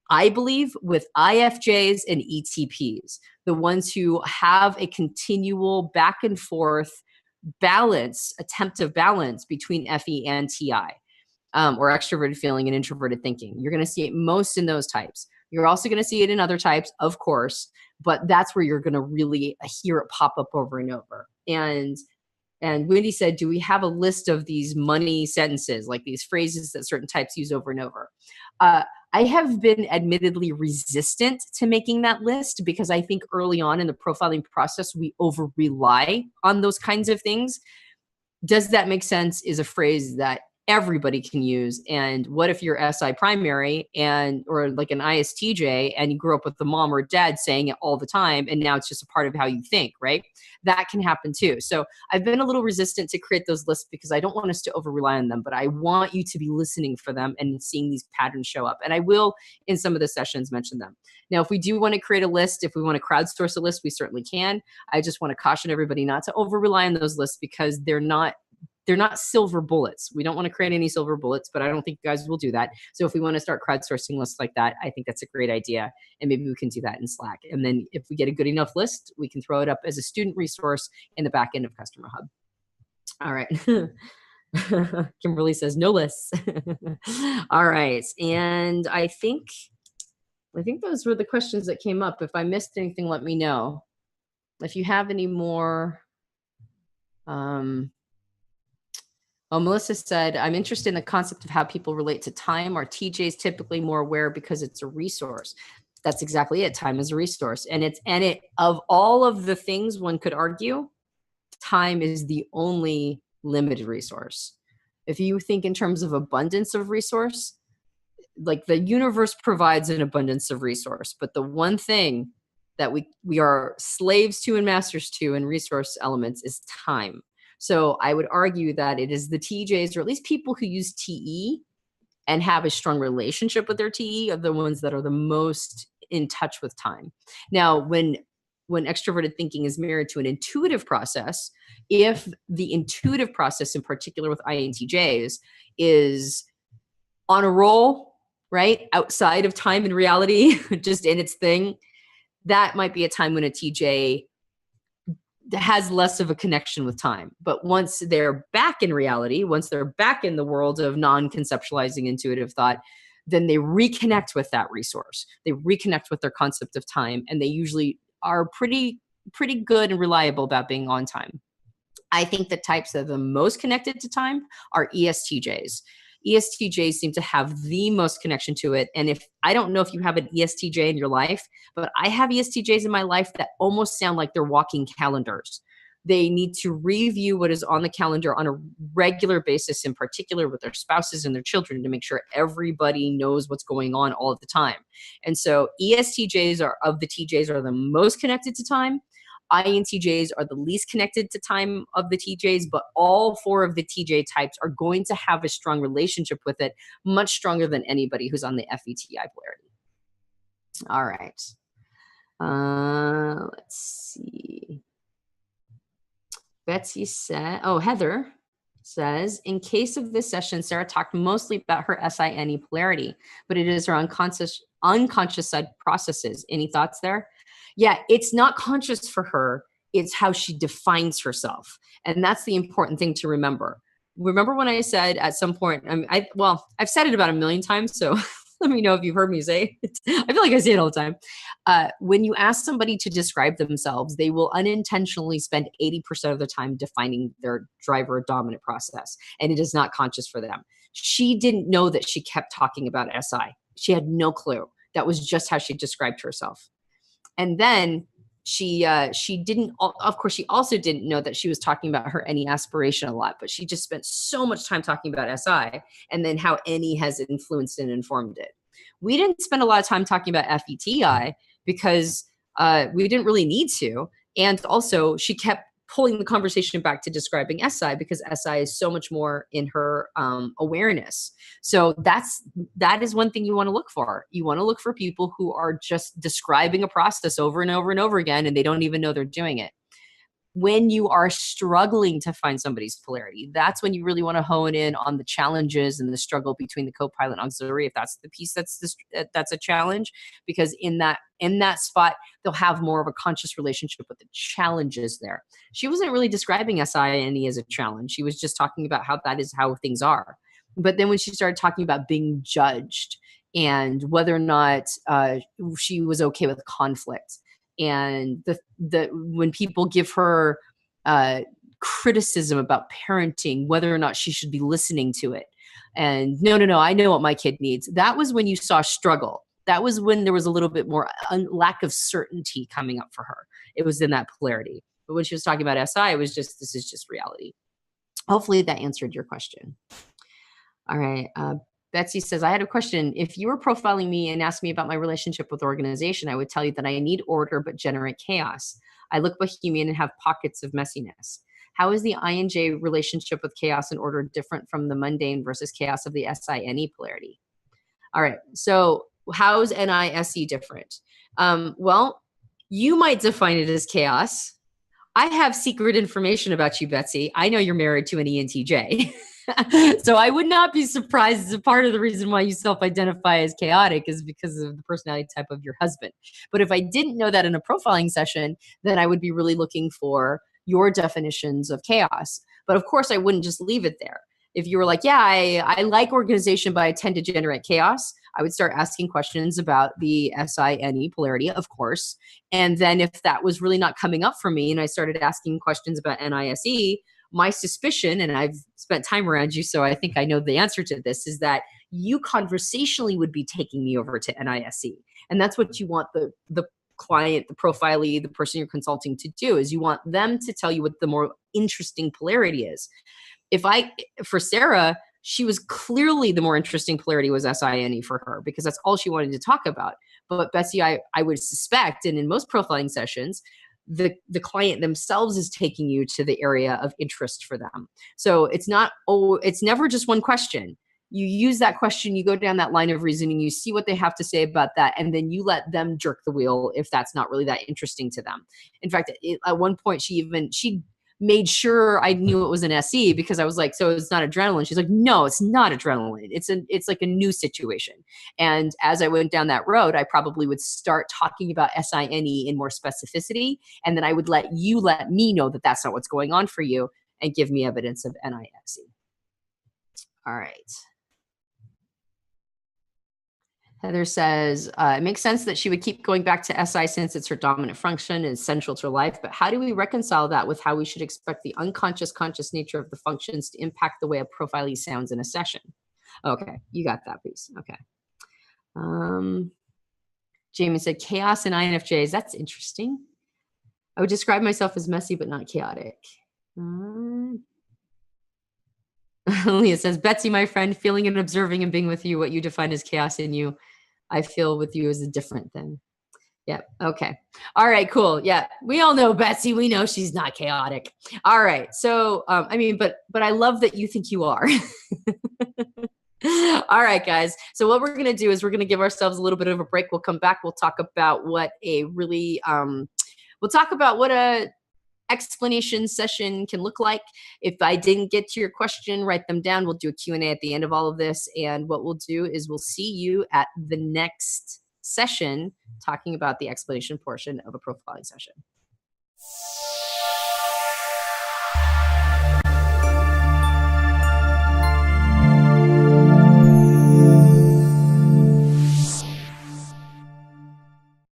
I believe, with IFJs and ETPs, the ones who have a continual back and forth attempt of balance between FE and TI, or extroverted feeling and introverted thinking. You're going to see it most in those types. You're also going to see it in other types, of course, but that's where you're going to really hear it pop up over and over. And Wendy said, do we have a list of these money sentences, like these phrases that certain types use over and over? I have been admittedly resistant to making that list because I think early on in the profiling process, we over-rely on those kinds of things. Does that make sense is a phrase that everybody can use. And what if you're SI primary or like an ISTJ and you grew up with the mom or dad saying it all the time and now it's just a part of how you think, right? That can happen too. So I've been a little resistant to create those lists because I don't want us to over rely on them, but I want you to be listening for them and seeing these patterns show up. And I will in some of the sessions mention them. Now, if we do want to create a list, if we want to crowdsource a list, we certainly can. I just want to caution everybody not to over rely on those lists because they're not silver bullets. We don't want to create any silver bullets, but I don't think you guys will do that. So if we want to start crowdsourcing lists like that, I think that's a great idea. And maybe we can do that in Slack. And then if we get a good enough list, we can throw it up as a student resource in the back end of Customer Hub. All right. Kimberly says no lists. All right. And I think those were the questions that came up. If I missed anything, let me know. If you have any more, Melissa said, I'm interested in the concept of how people relate to time. Are TJs typically more aware because it's a resource? That's exactly it. Time is a resource. And it of all of the things one could argue, time is the only limited resource. If you think in terms of abundance of resource, like the universe provides an abundance of resource, but the one thing that we are slaves to and masters to in resource elements is time. So I would argue that it is the TJs, or at least people who use TE and have a strong relationship with their TE, are the ones that are the most in touch with time. Now, when extroverted thinking is married to an intuitive process, if the intuitive process, in particular with INTJs, is on a roll, right, outside of time and reality, just in its thing, that might be a time when a TJ has less of a connection with time. But once they're back in reality, once they're back in the world of non-conceptualizing intuitive thought, then they reconnect with that resource. They reconnect with their concept of time, and they usually are pretty pretty good and reliable about being on time. I think the types that are the most connected to time are ESTJs. ESTJs seem to have the most connection to it. And if I don't know if you have an ESTJ in your life, but I have ESTJs in my life that almost sound like they're walking calendars. They need to review what is on the calendar on a regular basis, in particular with their spouses and their children, to make sure everybody knows what's going on all of the time. And so ESTJs of the TJs are the most connected to time. INTJs are the least connected to time of the TJs, but all 4 of the TJ types are going to have a strong relationship with it, much stronger than anybody who's on the FETI polarity. All right. Let's see. Betsy said, Heather says, in case of this session, Sarah talked mostly about her SINE polarity, but it is her unconscious side processes. Any thoughts there? Yeah, it's not conscious for her. It's how she defines herself. And that's the important thing to remember. Remember when I said at some point, I've said it about 1 million times, so let me know if you've heard me say it. I feel like I say it all the time. When you ask somebody to describe themselves, they will unintentionally spend 80% of the time defining their driver dominant process, and it is not conscious for them. She didn't know that she kept talking about SI. She had no clue. That was just how she described herself. And then she didn't, of course, she also didn't know that she was talking about her NE aspiration a lot, but she just spent so much time talking about SI and then how NE has influenced and informed it. We didn't spend a lot of time talking about FETI because we didn't really need to. And also she kept pulling the conversation back to describing SI because SI is so much more in her awareness. So that is one thing you want to look for. You want to look for people who are just describing a process over and over and over again, and they don't even know they're doing it. When you are struggling to find somebody's polarity, that's when you really want to hone in on the challenges and the struggle between the co-pilot and auxiliary. If that's the piece that's a challenge, because in that spot, they'll have more of a conscious relationship with the challenges there. She wasn't really describing SINE as a challenge. She was just talking about how that is how things are. But then when she started talking about being judged and whether or not she was okay with conflict, and the when people give her criticism about parenting, whether or not she should be listening to it, and no, I know what my kid needs. That was when you saw struggle. That was when there was a little bit more lack of certainty coming up for her. It was in that polarity. But when she was talking about SI, it was just, this is just reality. Hopefully that answered your question. All right. Betsy says, I had a question. If you were profiling me and asked me about my relationship with organization, I would tell you that I need order but generate chaos. I look bohemian and have pockets of messiness. How is the INJ relationship with chaos and order different from the mundane versus chaos of the SINE polarity? All right. So how's NISE different? Well, you might define it as chaos. I have secret information about you, Betsy. I know you're married to an ENTJ. So I would not be surprised if part of the reason why you self-identify as chaotic is because of the personality type of your husband. But if I didn't know that in a profiling session, then I would be really looking for your definitions of chaos. But of course, I wouldn't just leave it there. If you were like, yeah, I like organization, but I tend to generate chaos, I would start asking questions about the SINE polarity, of course. And then if that was really not coming up for me and I started asking questions about NISE, my suspicion, and I've spent time around you, so I think I know the answer to this, is that you conversationally would be taking me over to NISE. And that's what you want the client, the profilee, the person you're consulting to do, is you want them to tell you what the more interesting polarity is. For Sarah, she was clearly the more interesting polarity was SINE for her because that's all she wanted to talk about. But Betsy, I would suspect, and in most profiling sessions, the client themselves is taking you to the area of interest for them. So it's never just one question. You use that question, you go down that line of reasoning, you see what they have to say about that, and then you let them jerk the wheel if that's not really that interesting to them. In fact, at one point, she made sure I knew it was an SE because I was like, so it's not adrenaline. She's like, no, it's not adrenaline. It's like a new situation. And as I went down that road, I probably would start talking about SINE in more specificity. And then I would let me know that that's not what's going on for you and give me evidence of NISE. All right. Heather says, it makes sense that she would keep going back to SI since it's her dominant function and is central to her life. But how do we reconcile that with how we should expect the unconscious, conscious nature of the functions to impact the way a profilee sounds in a session? Okay, you got that piece. Okay. Jamie said, chaos and INFJs. That's interesting. I would describe myself as messy, but not chaotic. Leah says, Betsy, my friend, feeling and observing and being with you, what you define as chaos in you, I feel with you is a different thing. Yep. Okay. All right, cool. Yeah. We all know Betsy. We know she's not chaotic. All right. So, I mean, but I love that you think you are. All right, guys. So what we're going to do is we're going to give ourselves a little bit of a break. We'll come back. We'll talk about what a really, explanation session can look like. If I didn't get to your question, write them down. We'll do a Q&A at the end of all of this. And what we'll do is we'll see you at the next session talking about the explanation portion of a profiling session.